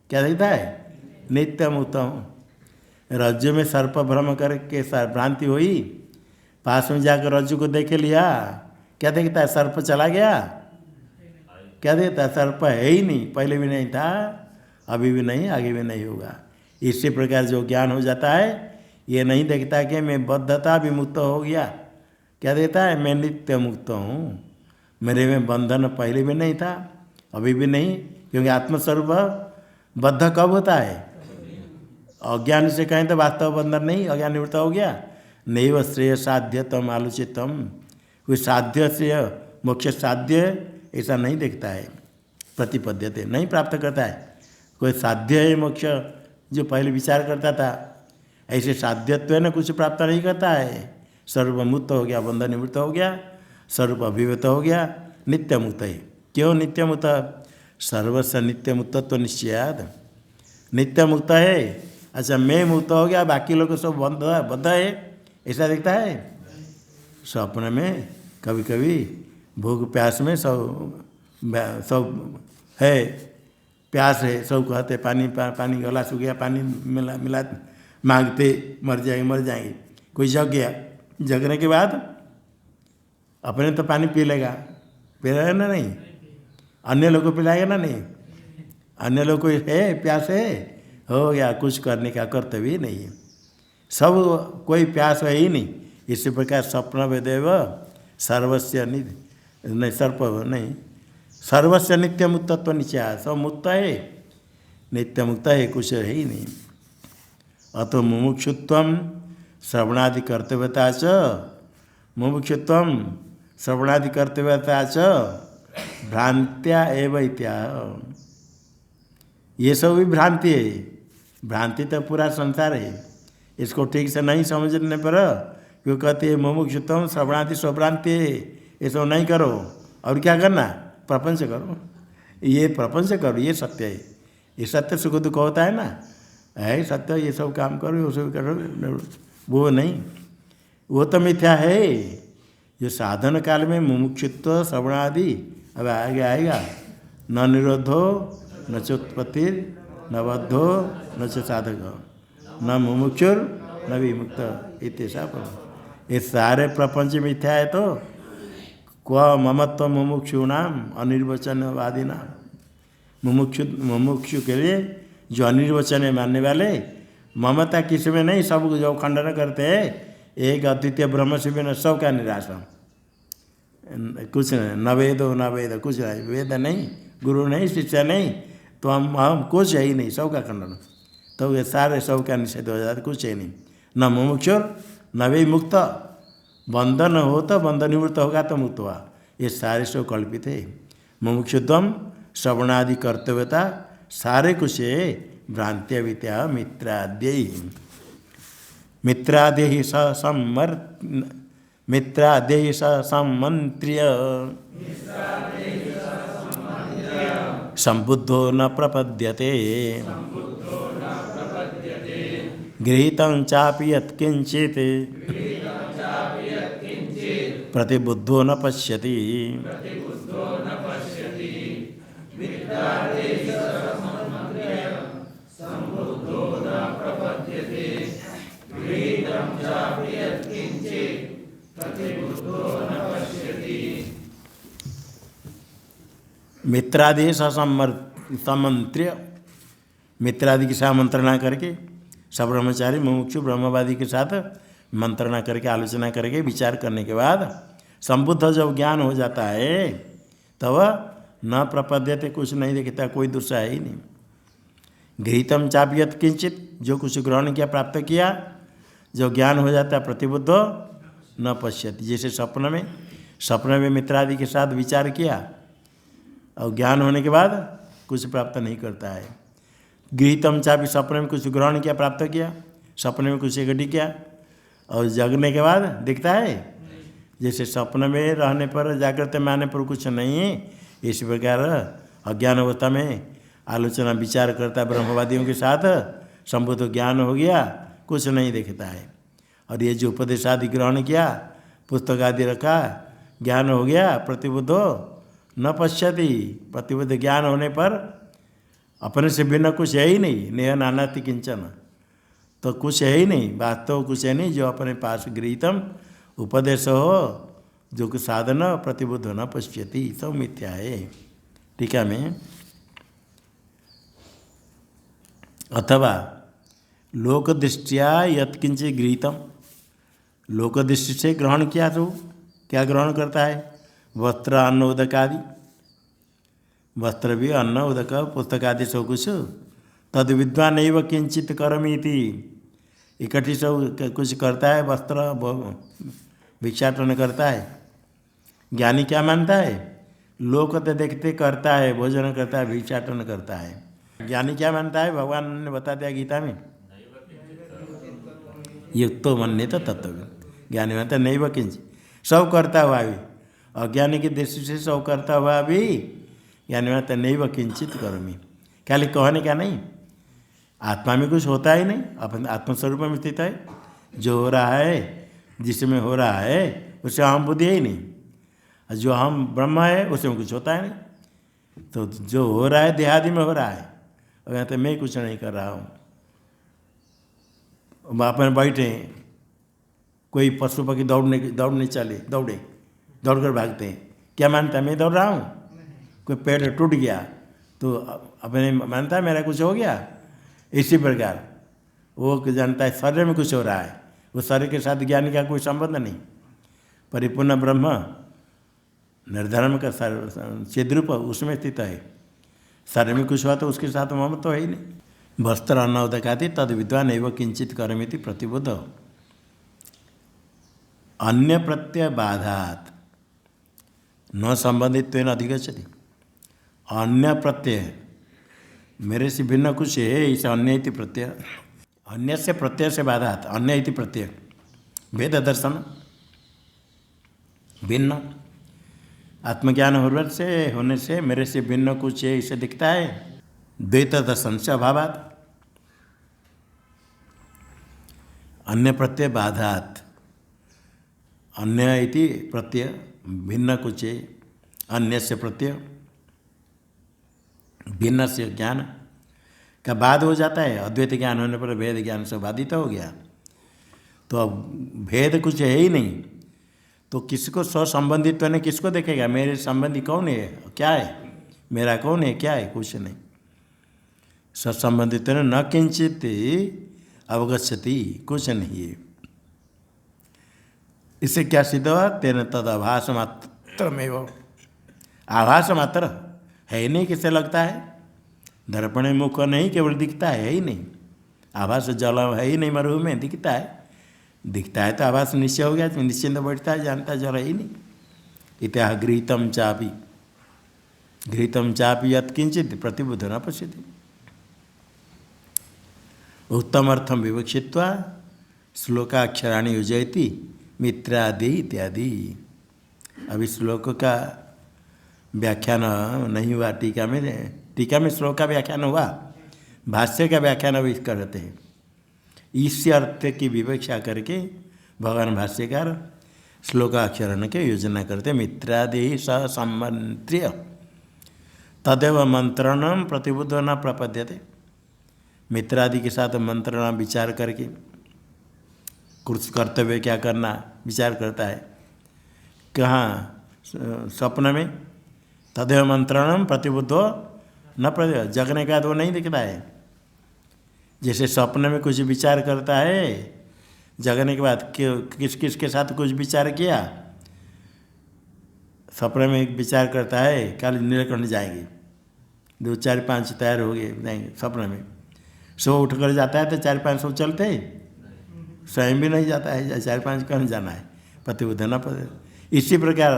क्या दिखता है? नित्य मुक्त हूँ। रज्जु में सर्प भ्रम करके भ्रांति हुई, पास में जाकर रज्जु को देख लिया, क्या दिखता है? सर्प चला गया। क्या दिखता है? सर्प है ही नहीं, पहले भी नहीं था, अभी भी नहीं, आगे भी नहीं होगा। इसी प्रकार जो ज्ञान हो जाता है, ये नहीं देखता कि मैं बद्धता भी मुक्त हो गया। क्या देता है? मैं नित्य मुक्त हूँ, मेरे में बंधन पहले भी नहीं था, अभी भी नहीं, क्योंकि आत्मस्वरूप बद्ध कब होता है? अज्ञान से कहें तो वास्तव बंधन नहीं, अज्ञान निवृत्त हो गया। नैव श्रेय साध्यतम आलोचितम, कोई साध्य से मोक्ष साध्य ऐसा नहीं देखता है, प्रतिपद्यते नहीं प्राप्त करता है। कोई साध्य है मोक्ष जो पहले विचार करता था, ऐसे साध्यत्व न कुछ प्राप्त नहीं करता है। स्वरूप मुक्त हो गया, बंधन निवृत्त हो गया, स्वरूप अभिव्यक्त हो गया, नित्य मुक्त है। क्यों नित्य मुक्त? सर्वस्व नित्य मुक्तत्व निश्चयाद, नित्य मुक्त है। अच्छा, मैं मुक्त हो गया, बाकी लोग सब बद्ध है, ऐसा दिखता है। स्वप्न में कभी कभी भूख प्यास में सब है, प्यास है, सब कहते पानी पानी गला सूख गया, पानी मिला मांगते मर जाएंगे। कोई जग गया, जगने के बाद अपने तो पानी पी लेगा, पिलाएगा ना नहीं, अन्य लोग को पिलाएगा ना नहीं। अन्य लोग को है प्यास है, हो गया, कुछ करने का कर्तव्य नहीं है, सब कोई प्यास है ही नहीं। इसी प्रकार स्वप्न वेदेव सर्वस्व नहीं, सर्प नहीं, सर्वस्व नित्य मुक्तत्व नीचे, सब मुक्त है, नित्य मुक्त है, कुछ है ही नहीं। अतो मुमुक्षुत्व श्रवणादि कर्तव्यता च, मुमुक्षुत्व श्रवणादि कर्तव्यता च भ्रांत्या एव इत्या। ये सब भी भ्रांति है। भ्रांति तो पूरा संसार है, इसको ठीक से नहीं समझने पर क्यों कहते हैं मुमुक्षुत्व श्रवणादि स्वभ्रांति है, ये सब नहीं करो। और क्या करना? प्रपंच करो, ये प्रपंच करो, ये सत्य है। ये सत्य सुख दुख होता है ना, है सत्य, ये सब काम करो, वो सब करो, वो नहीं, वो तो मिथ्या है। जो साधन काल में मुमुक्षुत्व श्रवणादि, अब आगे आएगा, न निरोधो न चोत्पत्ति न बद्धो न च साधक न मुमुक्षुर न विमुक्त इत्यसा पर। ये सारे प्रपंच मिथ्या है। तो क्व ममत्व मुमुक्षुणाम अनिर्वचनवादी नाम, मुमुक्षु के लिए जो अनिर्वचन मानने वाले, ममता किसी में नहीं, सब जो खंडन करते हैं, एक अद्वितीय ब्रह्म से बिना सब का निराशा, कुछ न वेदो न वेद, कुछ नहीं, वेद नहीं, गुरु नहीं, शिष्य नहीं, तो हम कुछ है ही नहीं, सब का खंडन। तो ये सारे सब का निषेध हो जाता, कुछ है नहीं, न मुमुक्षुर न वे मुक्त। बंधन हो तो बंधन निवृत्त होगा तो मुक्त हुआ, ये सारे सब कल्पित है। मुमुक्षुत्वम श्रवणादि कर्तव्यता सारे कुछ भ्रांत्य वित्या मित्राद्य स सम्मंत्र्य संबुद्धो न प्रपद्यते गृहीतं चापि यत्किंचित् प्रतिबुद्धो न पश्यति। मित्रादि समंत्र्य मित्रादि की साथ मंत्रणा करके सब ब्रह्मचारी मुमुक्षु ब्रह्मवादी के साथ मंत्रणा करके आलोचना करके विचार करने के बाद संबुद्ध जब ज्ञान हो जाता है तब न प्रपद्यते कुछ नहीं दिखता, कोई दूसरा है ही नहीं। गृहीतम चाप्यत किंचित जो कुछ ग्रहण किया प्राप्त किया जो ज्ञान हो जाता है प्रतिबुद्धो न पश्यति। जैसे सपने में मित्रादि के साथ विचार किया और ज्ञान होने के बाद कुछ प्राप्त नहीं करता है। गृहीतम चापी सपने में कुछ ग्रहण किया प्राप्त किया, सपने में कुछ इकट्ठी किया और जगने के बाद दिखता है। जैसे सपने में रहने पर जागृत में आने पर कुछ नहीं है, इसी प्रकार अज्ञान अवस्था में आलोचना विचार करता ब्रह्मवादियों के साथ संबुद्ध ज्ञान हो गया, कुछ नहीं दिखता है। और ये जो उपदेश आदि ग्रहण किया पुस्तक आदि रखा ज्ञान हो गया प्रतिबुद्धो न पश्यति। प्रतिबुद्ध ज्ञान होने पर अपने से भिन्न कुछ है ही नहीं, नेह नानाति किंचन, तो कुछ है ही नहीं, वास्तव कुछ है नहीं। जो अपने पास गृहीतम उपदेश हो जो कि साधन प्रतिबुद्ध न पश्यति सब मिथ्या है। टीका में अथवा लोक दृष्टिया यत्किंचित गृहीतम, लोक दृष्टि से ग्रहण किया तो क्या ग्रहण करता है? वस्त्र अन्न उदक आदि, वस्त्र भी अन्न उदक पुस्तक आदि सब कुछ तद विद्वान एवं किंचित करमीति, इकट्ठी सब कुछ करता है, वस्त्र भिक्षाटन करता है। ज्ञानी क्या मानता है? लोक तो देखते करता है, भोजन करता है, भिक्षाटन करता है। ज्ञानी क्या मानता है? भगवान ने बता दिया गीता में युक्तो मन्ये तो तत्व। ज्ञानी मानता है नैव किंचित, सब करता हुआ भी, अज्ञानी की दृष्टि से सब करता हुआ भी ज्ञानी मानता है नैव किंचित करोमि। खाली कहने का नहीं, आत्मा में कुछ होता ही नहीं, अपन आत्मस्वरूप में स्थित है। जो हो रहा है जिसमें हो रहा है उससे अहम बुद्धि है ही नहीं, और जो हम ब्रह्म है उसमें कुछ होता है नहीं। तो जो हो रहा है देहादि में हो रहा है, और यहाँ तो मैं कुछ नहीं कर रहा हूँ। वहाँ पर बैठे कोई पशु पक्षी दौड़ने चले, दौड़ कर भागते हैं, क्या मानता है मैं दौड़ रहा हूँ? कोई पेड़ टूट गया तो अपने मानता है मेरा कुछ हो गया। इसी प्रकार वो जानता है शरीर में कुछ हो रहा है, उस शरीर के साथ ज्ञान का कोई संबंध नहीं। परिपूर्ण ब्रह्म निर्धर्म का चिद्रूप उसमें स्थित है। शरीर में कुछ हुआ तो उसके साथ मम तो है ही नहीं। वस्त्र अन्न उदक आदि तद विद्वान एवं किंचित करमिति प्रतिबुद्ध। अन्य प्रत्यय बाधात न संबंधित्वेन अधिगच्छति। अन्य प्रत्यय मेरे से भिन्न कुछ है, इसे अन्य इति प्रत्यय, अन्य से प्रत्यय से बाधात, अन्य इति प्रत्यय वेद दर्शन भिन्न आत्मज्ञान होने से मेरे से भिन्न कुछ है इसे दिखता है। द्वैत दर्शन से अभावात अन्य प्रत्यय बाधात, अन्य इति प्रत्यय भिन्न कुछ है, अन्य से प्रत्यय भिन्न से ज्ञान का बाद हो जाता है। अद्वैत ज्ञान होने पर भेद ज्ञान से बाधित हो गया, तो अब भेद कुछ है ही नहीं, तो किसको स्वसंबंधित तो नहीं, किसको देखेगा? मेरे संबंधी कौन है, क्या है, मेरा कौन है, क्या है? कुछ नहीं। स्वसंबंधित न किंचित अवगच्छति, कुछ नहीं है। इससे क्या सिद्ध हुआ? तेन तद आभास मात्र में, आभास मात्र है नहीं, किससे लगता है? दर्पण में मुख नहीं, केवल दिखता है ही नहीं। आभास जल है ही नहीं, मरु में दिखता है, दिखता है तो आभास निश्चय हो गया, निश्चिंत बैठता है, जानता है जल है ही नहीं। इत्याह गृहीतम चापि घृतं चापि यत्किंचित् प्रतिबुद्ध न पश्यति। उत्तमर्थम विवक्षित्वा श्लोकाक्षराणि योजयति मित्रादि इत्यादि। अभी श्लोक का व्याख्यान नहीं हुआ, टीका में श्लोक का व्याख्यान हुआ, भाष्य का व्याख्यान अभी करते हैं। इस अर्थ की विवक्षा करके भगवान भाष्यकार श्लोकाक्षरण के योजना करते। मित्रादि सह सम्मंत्र्य तदेव मंत्रणम प्रतिबुद्ध न प्रपद्यते। मित्रादि के साथ मंत्रणा विचार करके कुछ कर्तव्य क्या करना विचार करता है। कहाँ? स्वप्न में। तदेव मंत्रणम प्रतिबुद्धो न प्रद्य, जगने का वो नहीं दिखता है। जैसे स्वप्न में कुछ विचार करता है, जगने के बाद किस किस के साथ कुछ विचार किया। स्वप्न में एक विचार करता है कल नीलकंठ जाएंगे, 2 4 5 तैयार हो गए, नहीं स्वप्न में। सुबह उठ कर जाता है तो 4 5 सब चलते हैं, स्वयं भी नहीं जाता है, 4 5 कहाँ जाना है, प्रतिबुद्ध न पद। इसी प्रकार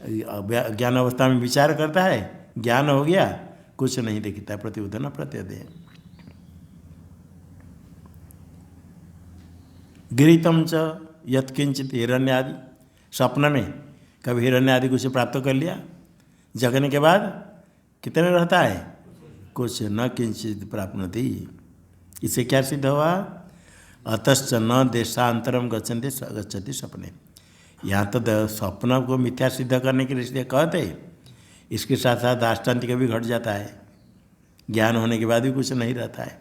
ज्ञान अवस्था में विचार करता है, ज्ञान हो गया, कुछ नहीं दिखता, प्रतिबुद्ध न प्रत्यय। गिरितम च यत्किंचित हिरण्य आदि, स्वप्न में कभी हिरण्य आदि कुछ प्राप्त कर लिया, जगने के बाद कितने रहता है, कुछ न किंचित प्राप्नोति। इससे क्या सिद्ध हुआ? अतश्च न देशांतरम गच्छति सपने। यहाँ तो स्वप्न को मिथ्या सिद्ध करने के लिए कहते, इसके साथ साथ दाष्टान्तिक भी घट जाता है, ज्ञान होने के बाद भी कुछ नहीं रहता है।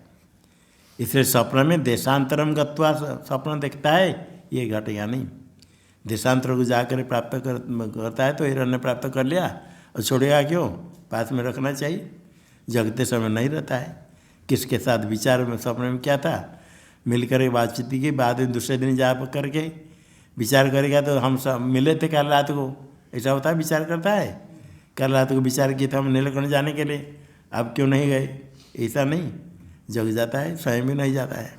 इसलिए स्वप्न में देशांतरम गत्वा स्वप्न देखता है, ये घटेगा नहीं। देशांतर को जाकर प्राप्त करता है तो हिरण्य प्राप्त कर लिया और छोड़ेगा क्यों, पास में रखना चाहिए। जगते समय नहीं रहता है। किसके साथ विचार में स्वप्न में क्या था, मिलकर बातचीत की, बाद में दूसरे दिन जा करके विचार करेगा तो हम सब मिले थे कल रात को, ऐसा होता है। विचार करता है, कल रात को विचार किए थे हम नीलकंठ जाने के लिए, अब क्यों नहीं गए, ऐसा नहीं। जग जाता है, स्वयं भी नहीं जाता है।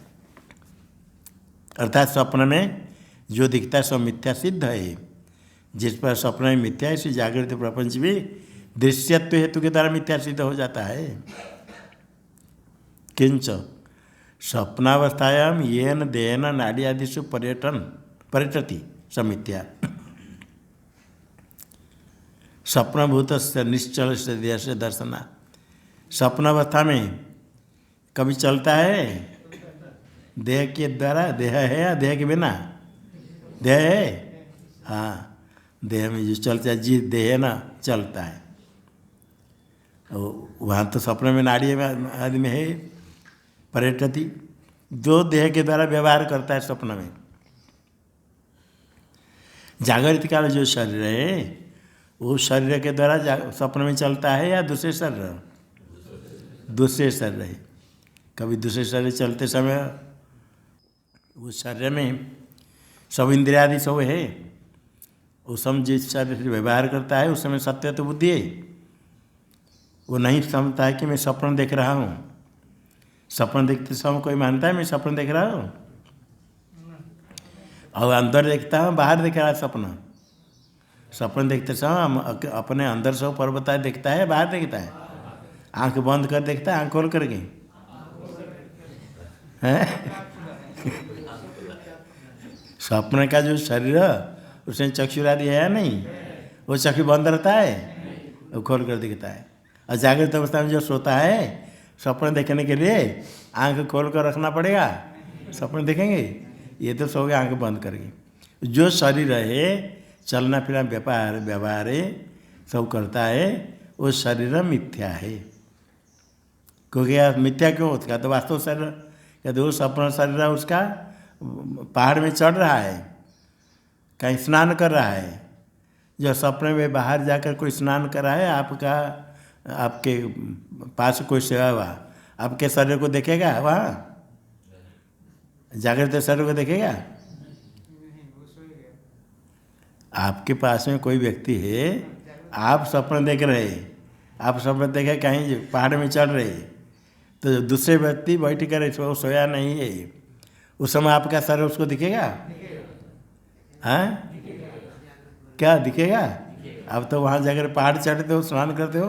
अर्थात स्वप्न में जो दिखता है सब मिथ्या सिद्ध है। जिस पर स्वप्न में मिथ्या है, इसी जागृत प्रपंच भी दृश्यत्व हेतु के द्वारा मिथ्या सिद्ध हो जाता है। किंच स्वप्नावस्थायाम येन देहेन नाड़ी आदिषु पर्यटति समित्या। स्वप्नभूत से निश्चल से देह से दर्शना। स्वप्नावस्था में कभी चलता है देह के द्वारा, देह है या देह के बिना, देह है, हाँ, देह में जो चलता है, जी देह है ना, चलता है। वहाँ तो स्वप्न में नाड़ी आदमी है, पर्यटति, जो देह के द्वारा व्यवहार करता है स्वप्न में। जागृत काल जो शरीर है वो शरीर के द्वारा स्वप्न में चलता है या दूसरे शरीर, दूसरे शरीर है। कभी दूसरे शरीर चलते समय उस शरीर में सब इंद्रिया आदि सब है, उस समय जिस शरीर से व्यवहार करता है उस समय सत्य तो बुद्धि है, वो नहीं समझता है कि मैं स्वप्न देख रहा हूँ। स्वप्न देखते समय कोई मानता है मैं स्वप्न देख रहा हूँ, और अंदर देखता हूँ बाहर देख रहा है स्वप्न। स्वप्न देखते समय अपने अंदर से पर्वत देखता है, बाहर देखता है, आंख बंद कर देखता है, आंख खोल करके है। स्वप्न का जो शरीर उसमें चक्षुरादि है नहीं, वो चक्षु बंद रहता है, वो खोल कर दिखता है। और जागृत अवस्था में जो सोता है स्वप्न देखने के लिए आंख खोल कर रखना पड़ेगा, स्वप्न देखेंगे, ये तो सो गए आंख बंद करके। जो शरीर है चलना फिरना व्यापार व्यवहार सब करता है, वो शरीर मिथ्या है। क्योंकि मिथ्या क्यों होता, तो वास्तव शरीर कहते वो स्वप्न शरीर उसका पहाड़ में चढ़ रहा है, कहीं स्नान कर रहा है। जो सपने में बाहर जाकर कोई स्नान कर रहा है, आपके पास कोई सेवा हुआ, आपके शरीर को देखेगा, वहाँ जागृत शरीर को देखेगा। आपके पास में कोई व्यक्ति है, आप सपना देख रहे, आप सपना देखे कहीं पहाड़ में चढ़ रहे, तो दूसरे व्यक्ति बैठ कर वो सोया नहीं है, उस समय आपका शरीर उसको दिखेगा? हाँ, क्या दिखेगा? अब तो वहाँ जाकर पहाड़ चढ़ते हो, स्नान करते हो,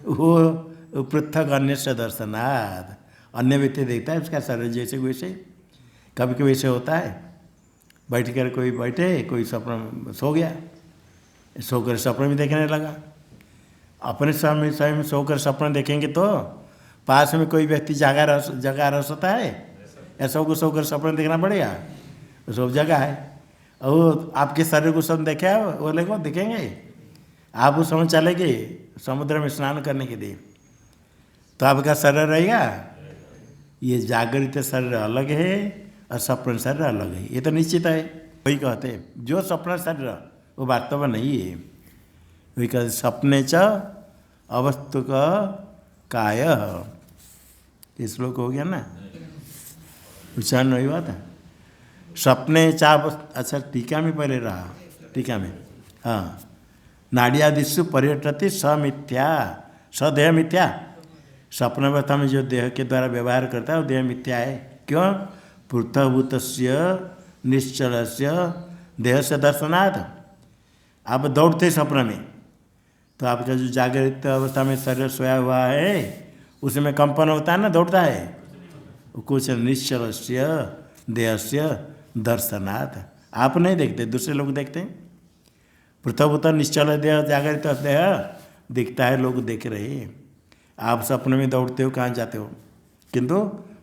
वो पृथक अन्य से दर्शनाथ, अन्य व्यक्ति देखता है उसका शरीर जैसे वैसे। कभी कभी ऐसे होता है, बैठ कर कोई बैठे, कोई सपना सो गया, सोकर सपने में देखने लगा। अपने समय स्वयं सोकर सपना देखेंगे तो पास में कोई व्यक्ति जगा रह सकता है? ऐसा को सोकर सपना देखना पड़ेगा? तो सब जगह है। और वो आपके शरीर को सब देखे वो लोग देखेंगे? आप उस समय चलेंगे समुद्र में स्नान करने के लिए, तो आपका शरीर रहेगा? ये जागृत शरीर अलग है और सपन शरीर अलग है, ये तो निश्चित है। वही कहते हैं जो सपना शरीर वो वास्तव में नहीं है। वही कहते सपने च अवस्तु का काय, ये श्लोक हो गया ना, उच्चारण नहीं हुआ था। सपने चा, अच्छा टीका में पहले रहा, टीका में हाँ, नाड़ियादिशु पर्यटति समिथ्या, सदेह मिथ्या। स्वप्न अवस्था में जो देह के द्वारा व्यवहार करता है वो देह मिथ्या है। क्यों? पृथभूत निश्चल देह से दर्शनाथ। आप दौड़ते स्वप्न में तो आपका जो जागृत अवस्था में शरीर सोया हुआ है उसमें कंपन होता है ना, दौड़ता है, कुछ निश्चल देह से दर्शनाथ। आप नहीं देखते, दूसरे लोग देखते हैं। पृथभूत निश्चल देह जागृत देह दिखता है, लोग देख रहे हैं। आप सपने में दौड़ते हो, कहाँ जाते हो, किंतु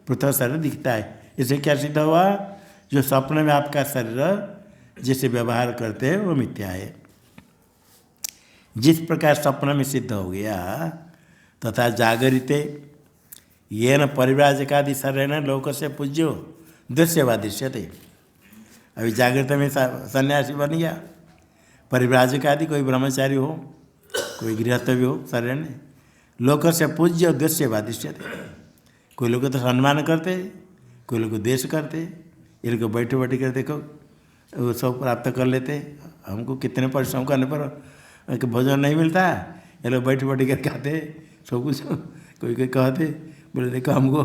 पृथक शरीर दिखता है। इसे क्या सिद्ध हुआ? जो सपने में आपका शरीर जिसे व्यवहार करते हैं वो मिथ्या है। जिस प्रकार सपने में सिद्ध हो गया तथा जागृते ये न परिव्राजकादि शरीर न लोक से पूज्यो दृश्यवा दृश्यते। अभी जागृत में सन्यासी बन गया, परिव्राजक आदि कोई ब्रह्मचारी हो, कोई गृहस्थ भी हो, शरीर ने लोक से पूज्य दृश्यवा दृश्यते। कोई लोग तो सम्मान करते, कोई लोग द्वेष करते। ये लोग बैठे बैठे कर देखो वो सब प्राप्त कर लेते, हमको कितने परिश्रम करने पर भोजन नहीं मिलता है, ये लोग बैठे बैठे कर खाते सब कुछ। कोई कोई कहते बोले देखो हमको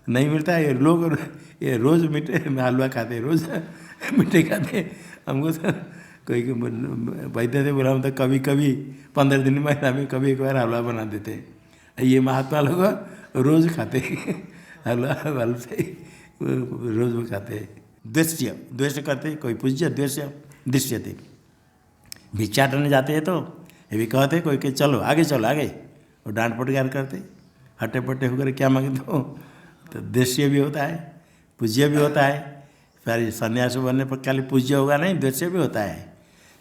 नहीं मिलता है, ये रोज़ मीठे हलवा खाते, रोज़ मीठे खाते, हमको तो कोई वैद्य थे बोला हम तो कभी कभी 15 दिन महीना में कभी एक बार हलवा बना देते। ये महात्मा लोग रोज़ खाते हलवा से रोज़ खाते। द्वेष करते, कोई पूज्य द्वेष दृश्यते। भिक्षाटन जाते हैं तो ये भी कहते कोई के चलो आगे चलो आगे, और डांट फटकार करते, हटे पट्टे होकर क्या मांगे तो दृश्य भी होता है, पूज्य भी होता है। फिर सन्यास बनने पर खाली पूज्य होगा नहीं, दृश्य भी होता है।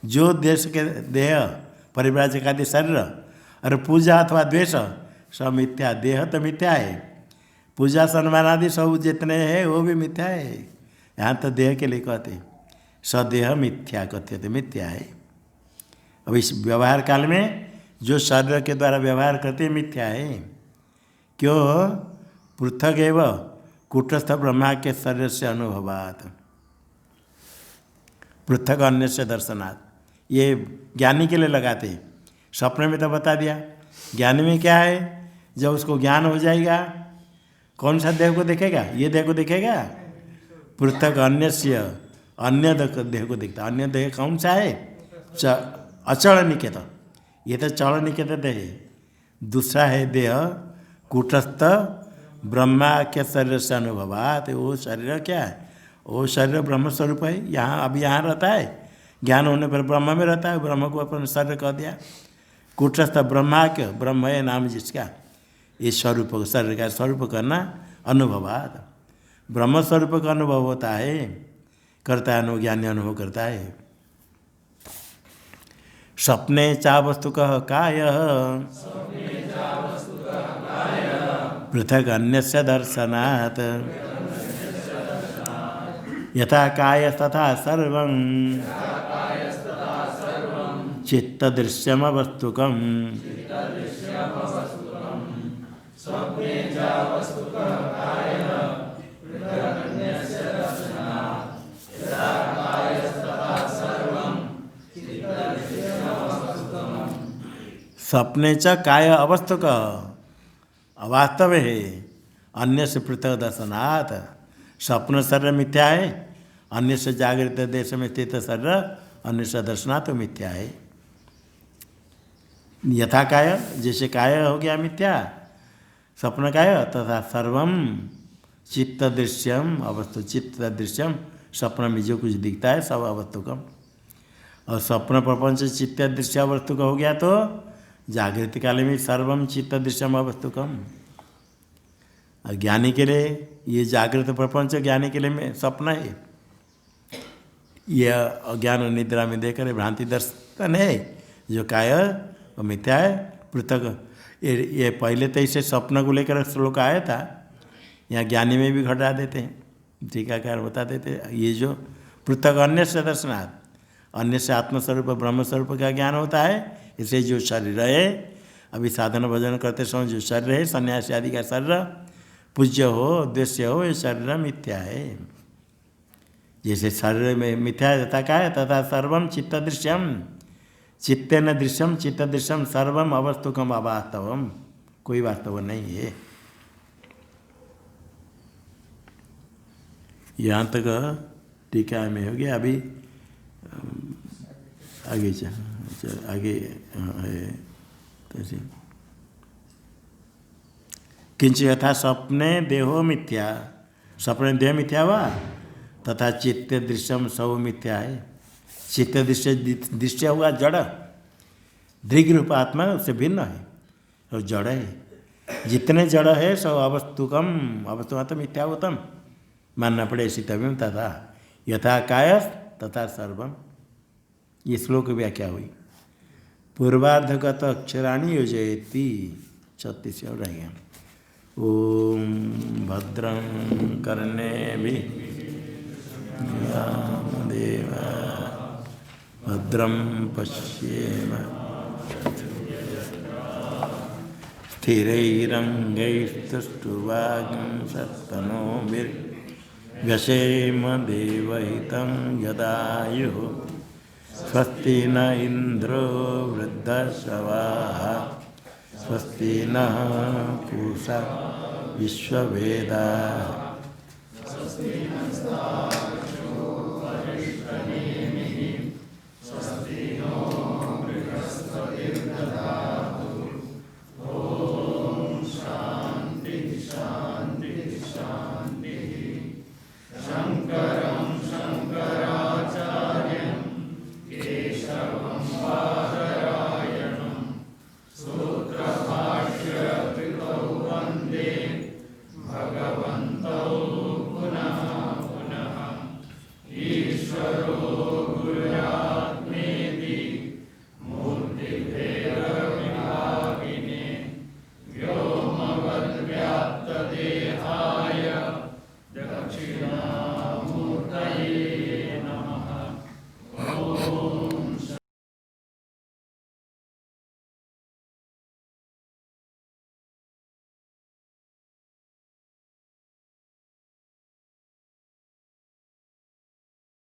जो देश के देह परिव्राजक आदि शरीर और पूजा अथवा द्वेष सब मिथ्या। देह तो मिथ्या है, पूजा सम्मान आदि सब जितने हैं वो भी मिथ्या है। यहाँ तो देह के लिए कहते सदेह मिथ्या कथ्यते, मिथ्या है। अब इस व्यवहार काल में जो शरीर के द्वारा व्यवहार करते मिथ्या है। क्यों? पृथक एवं कूटस्थ ब्रह्मा के शरीर से अनुभवात, पृथक अन्य से दर्शनात्। ये ज्ञानी के लिए लगाते हैं। सपने में तो बता दिया, ज्ञानी में क्या है? जब उसको ज्ञान हो जाएगा कौन सा देह को देखेगा? ये देह को देखेगा, पृथक अन्य से अन्य देह को दिखता। अन्य देह कौन सा है? अचल निकेत, ये तो चल निकेत देह है। दूसरा है देह कूटस्थ ब्रह्मा के शरीर से अनुभवात। वो शरीर क्या है? वो शरीर ब्रह्म स्वरूप है। यहाँ अभी यहाँ रहता है, ज्ञान होने पर ब्रह्म में रहता है, ब्रह्म को अपन शरीर कह दिया। कूटस्थ ब्रह्मा के, ब्रह्म है नाम जिसका, इस स्वरूप शरीर का स्वरूप करना अनुभवात। ब्रह्म स्वरूप का अनुभव होता है, करता है, ज्ञानी अनुभव करता है। सपने चा वस्तु कह काय पृथक अन्यस्य दर्शनात्। यथा काय तथा सर्वं चित्त दृश्यम वस्तुकम्। सपने च काय अवस्तुक, अवास्तव है, अन्य से पृथक दर्शनात्। स्वप्न शरीर मिथ्या है, अन्य से जागृत देश में स्थित शरीर अन्य से दर्शनात् मिथ्या है। यथा काय, जैसे काय हो गया मिथ्या स्वप्न काय, तथा सर्वम चित्त दृश्यम अवस्तु, चित्त दृश्यम स्वप्न में जो कुछ दिखता है सब अवस्तुकम। और स्वप्न प्रपंच चित्त दृश्य वस्तु का हो गया तो जागृत काल में सर्वम चित्त दृश्यम अवस्तुकम। और ज्ञानी के लिए ये जागृत प्रपंच ज्ञानी के लिए में स्वप्न है, यह अज्ञान निद्रा में देकर भ्रांति दर्शन है। जो काय वो मिथ्या है पृथक। ये पहले तो इसे स्वप्न को लेकर श्लोक आया था, यहाँ ज्ञानी में भी घटा देते हैं, टीकाकार बता देते हैं। ये जो पृथक अन्य से दर्शनार्थ, अन्य से आत्मस्वरूप ब्रह्मस्वरूप का ज्ञान होता है। इसे जो शरीर है, अभी साधन भजन करते समय जो शरीर है सन्यासी आदि का शरीर पूज्य हो उद्देश्य हो, ये शरीर मिथ्या है। जैसे शरीर में मिथ्या तथा का है, तथा सर्वम चित्त दृश्यम, चित्तेन दृश्यम चित्त दृश्यम सर्वम अवस्तुकम अवास्तवम, कोई वास्तव नहीं है। यहाँ तक टीका में हो गया। अभी आगे आगे है तैसे किंच यथा स्वप्ने देहो मिथ्या, स्वप्ने देह मिथ्या हुआ, तथा चित्त दृश्यम सब मिथ्या है। चित्त दृश्य हुआ जड़, दृग रूप आत्मा उससे भिन्न है और जड़ है। जितने जड़ है सब अवस्तुकम, अवस्तु मिथ्यावतम मानना पड़े। इसी तभी तथा यथा काय तथा सर्वम, ये श्लोक व्याख्या हुई। पूर्वार्धगत अक्षराणि योजयति 36 और रह गया। ओम भद्रं कर्णेभिः देवा भद्रं पश्येम स्थिरैरङ्गैस्तुष्टुवागुंसत्तनोभिर्व्यसेम देवहितं यदायुः। स्वस्ति न इंद्रो वृद्धश्रवाः, स्वस्ति नः पूषा विश्ववेदाः।